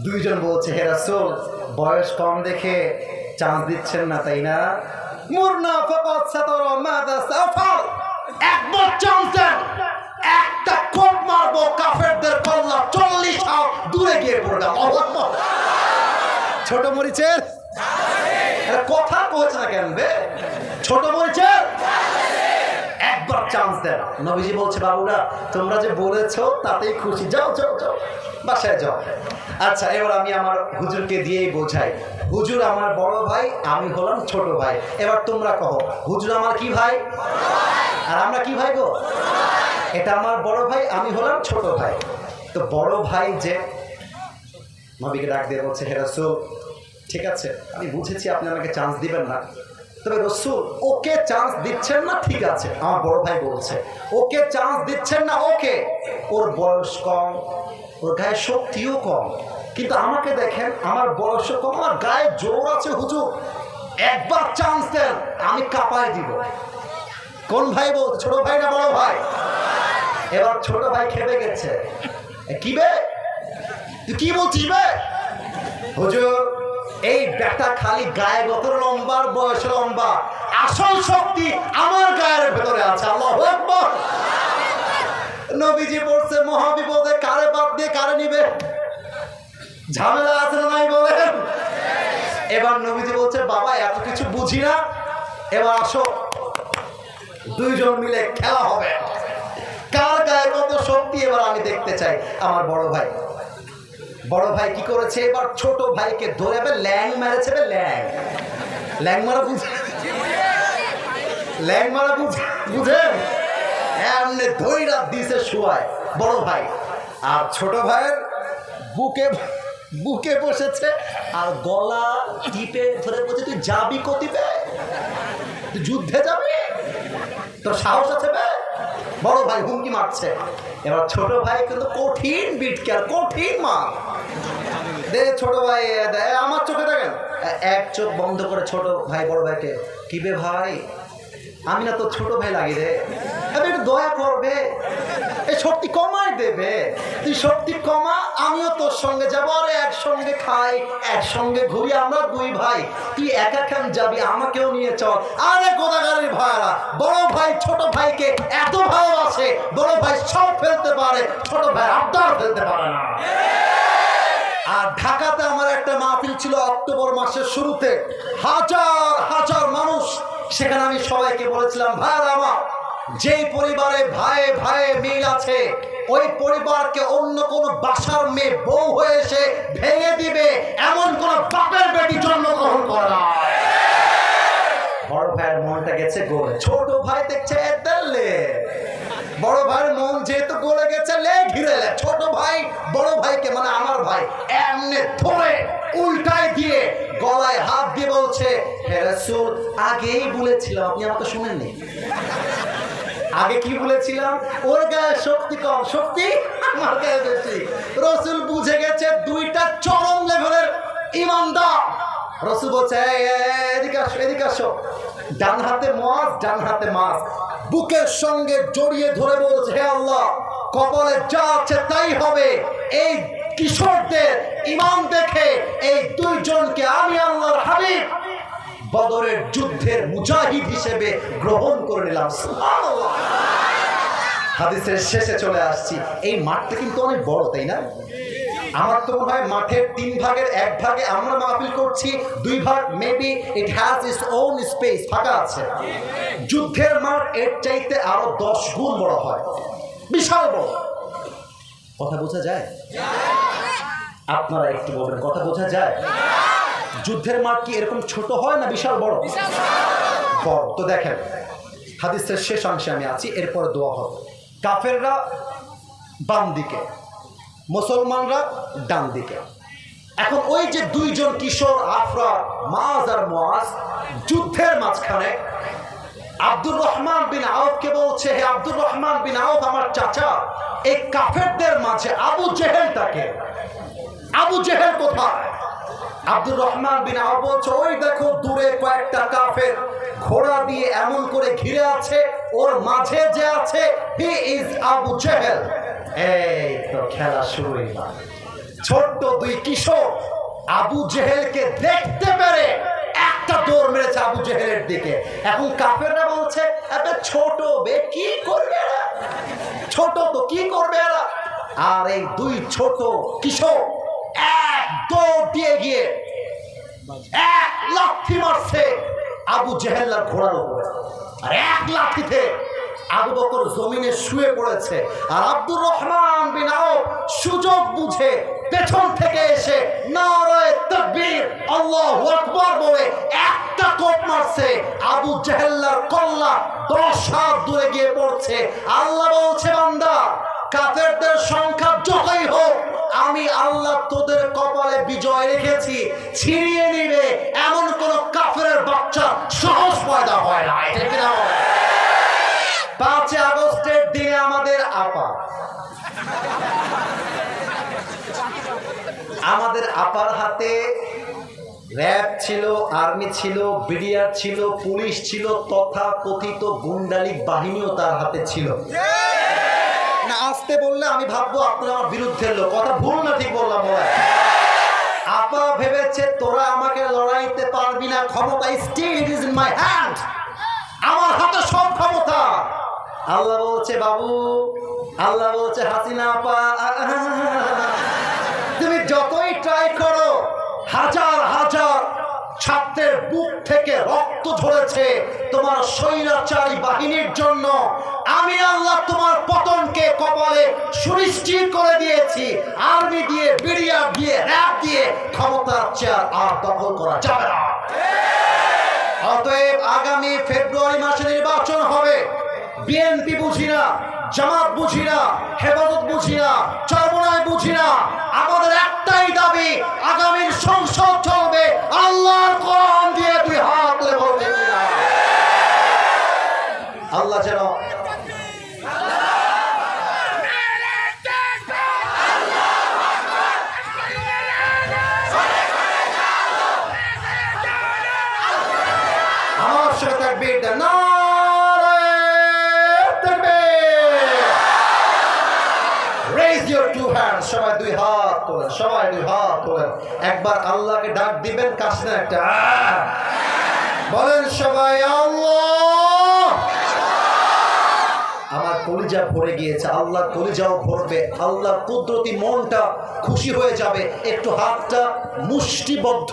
দুইজন বলছে, হে রাসূল, বয়স কম দেখে চান্স দিচ্ছেন না, তাই না? মুরনা ফাকাত সাতারা মাযা সাফাল, একবার চান্স দেন, একটা কোপ মারবো, কাফেরদের পাল্লা 40 হাত দূরে গিয়ে পড়বে। আল্লাহু আকবার। ছোট মরিচের কথা কইছ না কেন বে? ছোট মরিচের একবার চান্স দেন। নবীজি বলছে, বাবুরা, তোমরা যে বলেছো তাতেই খুশি, যাও যাও যাও। বাসায় যাও। আচ্ছা, এবার আমি আমার হুজুরকে দিয়েই বোঝাই, হুজুর আমার বড় ভাই, আমি হলাম ছোট ভাই। এবার তোমরা কহো, হুজুর আমার কি ভাই আর আমরা কি ভাই গো? এটা আমার বড় ভাই, আমি হলাম ছোট ভাই। তো বড় ভাই যে নবীকে ডাক দিয়ে বলছে, হে রাসূল, ঠিক আছে আমি বুঝেছি আপনি আমাকে চান্স দিবেন না, তবে রাসূল ওকে চান্স দিচ্ছেন না, ঠিক আছে। আমার বড় ভাই বলছে, ওকে চান্স দিচ্ছেন না, ওকে, ওর বয়স কম, ওর গায়ে শক্তিও কম, কিন্তু আমাকে দেখেন, আমার বয়সও কম, আমার গায়ে জোর আছে, হুজুর একবার চান্স দেন, আমি কাঁপায় দিব। কোন ভাই বলছে, ছোট ভাই না বড় ভাই? এবার ছোট ভাই খেপে গেছে, কি বে তুই কি বলছিস বে? হুজুর এই বেটা খালি গায়ে গত লম্বা, বয়স লম্বা, আসল শক্তি আমার গায়ের ভেতরে আছে। আল্লাহু আকবার। নবীজি বলছে, মহাবিপদে কারে বাদ দিয়ে কারে নিবে, ঝামেলা আছে না নাই বলেন? এবার নবীজি বলছে, বাবা এত কিছু বুঝি না, এবার আসো দুইজন মিলে খেলা হবে, কার গায়ে কত শক্তি এবার আমি দেখতে চাই। আমার বড় ভাই কি করেছে, এবার ছোট ভাইকে ধরে ল্যাং মেরেছে, ল্যাং মারা বুঝে এমনি ধৈরা দিছে শুয়ায় বড় ভাই, আর ছোট ভাইয়ের বুকে বসেছে আর গলা টিপে ধরে বলছে, তুই যাবি কতিবে, তুই যুদ্ধে যাবি, তোর সাহস আছে বে? বড় ভাই হুমকি মারছে। এবার ছোট ভাই কিন্তু কঠিন বিটকেল, কঠিন মা দে, ছোট ভাই দে, আমার চোখে দেখেন, এক চোখ বন্ধ করে ছোট ভাই বড় ভাইকে, কি বে ভাই, আমি না তোর ছোট ভাই লাগি রে, একটু দয়া করবে, এই শক্তি কমাই দেবে, তুই শক্তি কমা, আমিও তোর সঙ্গে যাবো, আর একসঙ্গে খাই, একসঙ্গে ঘুরি, আমরা দুই ভাই, তুই একা খান যাবি, আমাকেও নিয়ে চল। আরে গোদাগাড়ির ভাইরা, বড় ভাই ছোট ভাইকে এত ভালোবাসে, বড় ভাই সব ফেলতে পারে, ছোট ভাই আবদার ফেলতে পারে না। আর ঢাকাতে আমার একটা মাহফিল ছিল অক্টোবর মাসের শুরুতে, হাজার মানুষ, সেখানে আমি সবাইকে বলেছিলাম, ভাইরা আমার, যেই পরিবারে ভাইয়ে মিল আছে, ওই পরিবারকে অন্য কোন বাসার মেয়ে বউ হয়ে এসে ভেঙে দিবে, এমন কোন বাপের বেটি জন্মগ্রহণ করে না। বড় ভাইয়ের মনটা গেছে গলে, ছোট ভাই দেখছে বড় ভাইয়ের মন যেহেতু গলে গেছে, লে ঘিরে ছোট ভাই বড় ভাইকে, মানে আমার ভাই, এমনি ধরে উল্টায় দিয়ে গলায় হাত দিয়ে বলছে, হে রাসূল আগেই বলেছিলাম, আপনি আমাকে শুনেননি, আগে কি বলেছিলাম, ওর গায়ে শক্তি কম, শক্তি আমার গায়ে বেশি। রাসূল বুঝে গেছে দুইটা চরম লেভেলের ইমানদার। রাসূল বলছে, এদিকে আসো, ডান হাতে মুয়াজ, ডান হাতে মাছ, বুকের সঙ্গে জড়িয়ে ধরে বলছে, হে আল্লাহ, কপালে যা আছে তাই হবে, এই কিশোরদের ইমান দেখে এই দুইজনকে আমি আল্লাহর হাবিব বদরের যুদ্ধের মুজাহিদ হিসেবে গ্রহণ করে নিলাম। সুবহানাল্লাহ। হাদিসের শেষে চলে আসছি, এই মাঠটা কিন্তু অনেক বড়, তাই না? আমার তো মনে হয় মাঠের 3 ভাগের 1 ভাগে আমরা মাহফিল করছি, 2 ভাগ maybe it has its own space, ফাঁকা আছে। যুদ্ধের মাঠ এর চাইতে আরো 10 গুণ বড় হয়, বিশাল বড়। কথা বোঝা যায়? আপনারা একটু বলবেন, কথা বোঝা যায়? যুদ্ধের মাঠ কি এরকম ছোট হয় না বিশাল বড়? বড়। তো দেখেন, হাদিসের শেষ অংশে আমি আছি, এরপর দোয়া হবে। কাফেররা বাম দিকে, মুসলমানরা ডান দিকে। এখন ওই যে দুইজন কিশোর আফরা, মাজ আর মুয়াজ, যুদ্ধের মাঝখানে আব্দুর রহমান বিন আউফকে বলছে, হে আব্দুর রহমান বিন আউফ আমার চাচা, এই কাফেরদের মাঝে আবু জেহেলটাকে, আবু জেহেল কোথায়? আব্দুর রহমান বিন আউফ বলছে, ওই দেখো দূরে কয়েকটা কাফের ঘোড়া দিয়ে এমন করে ঘিরে আছে, ওর মাঝে যে আছে, হি ইজ আবু জেহেল। এই তো খেলা শুরু হয়ে গেল। ছোট্ট 2 কিশোর আবু জেহেলকে দেখতে পেরে একটা দৌড় মেরেছে আবু জেহেলের দিকে। এখন কাফেররা বলছে, এত ছোট বে কি করবে এরা, ছোট তো কি করবে এরা। আর এই 2 ছোট কিশোর এক দৌড় দিয়ে গিয়ে এক লাথি মারছে আবু জেহেলের ঘোড়ার উপরে, আর এক লাথিতে আবু বকর জমিনে শুয়ে পড়েছে, আর আব্দুর রহমান বিন আউফ সুযোগ বুঝে পেছন থেকে এসে নারায়ে তাকবীর আল্লাহু আকবার বলে একটা কোপ মারছে। আবু জাহেলের কল্লা 10 হাত দূরে গিয়ে পড়ছে। আল্লাহ বলছে, বান্দা, কাফেরদের সংখ্যা যতই হোক, আমি আল্লাহ তোদের কপালে বিজয় রেখেছি। ছিনিয়ে নিবে এমন কোন কাফেরের বাচ্চা সাহস পয়দা হয় না। এটা কি না? 5 আগস্টের দিনে আমাদের আপার হাতে র‍্যাব ছিল, আর্মি ছিল, বিডিআর ছিল, পুলিশ ছিল, তথা কথিত গুন্ডালিক বাহিনীও তার হাতে ছিল। না আসতে বললে আমি ভাববো আপনারা আমার বিরুদ্ধের লোক। কথা ভুল না ঠিক বললাম? আপা ভেবেছে তোরা আমাকে লড়াইতে পারবি না, ক্ষমতা still it is in my hand, আমার হাতে সব ক্ষমতা। আল্লাহ বলছে, বাবু, আল্লাহ বলছে, হাসিনা আপা, তুমি যতই ট্রাই করো, হাজার হাজার ছাত্রের বুক থেকে রক্ত ঝরেছে তোমার স্বৈরাচারী বাহিনীর জন্য। আমি আল্লাহ তোমার পতনকে কপালে সুনিশ্চিত করে দিয়েছি। আর্মি দিয়ে, বিডিআর দিয়ে, র‍্যাব দিয়ে ক্ষমতার চেয়ার আর দখল করা যাবে না। অতএব আগামী ফেব্রুয়ারি মাসে নির্বাচন হবে। বিএনপি বুঝি না, জামাত বুঝি না, হেফাজত বুঝি না, চরমোনাই বুঝি না, আমাদের একটাই দাবি, আগামীর সংসদ চলবে আল্লাহর কোরআন দিয়ে। দুই হাত তুলে বলতে কিনা আল্লাহ যেন আমার সাথে তাকবীর দেন না। সবাই দুই হাত তোলেন, সবাই দুই হাত তোলেন। একবার আল্লাহকে ডাক দিবেন, কাছে একটা বলেন সবাই, আল্লাহ। আমার কলিজা ভরে গিয়েছে, আল্লাহ কলিজাও ভরবে। আল্লাহ কুদরতি মনটা খুশি হয়ে যাবে। একটু হাতটা মুষ্টিবদ্ধ,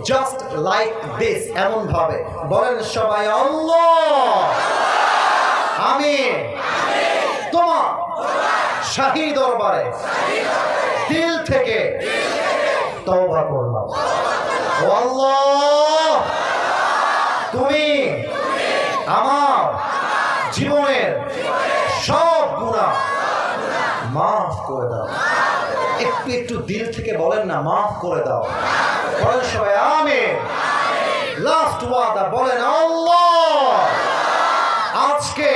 জাস্ট লাইক দিস, এমন ভাবে বলেন সবাই, আল্লাহ। আমি তোমার শাহী দরবারে দিল থেকে তওবা করলাম। ও আল্লাহ, তুমি আমার জীবনের সব গুনাহ মাফ করে দাও। একটু একটু দিল থেকে বলেন না, মাফ করে দাও। বলেন সবাই আমিন। লাস্ট ওয়াদা বলেন, আল্লাহ, আজকে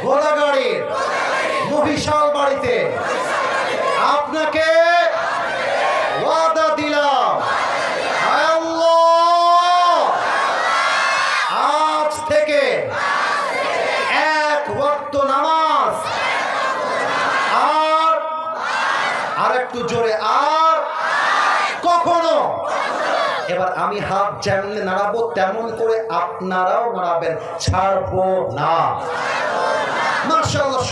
ঘোড়াগাড়ির মহিষাল বাড়িতে আপনাকে ওয়াদা দিলাম, আল্লাহ, আজ থেকে এক ওয়াক্ত নামাজ আর একটু জোরে, আর কখনো। এবার আমি হাত যেমন নাড়াবো তেমন করে আপনারাও নাড়াবেন, ছাড়বো না। মাশাআল্লাহ।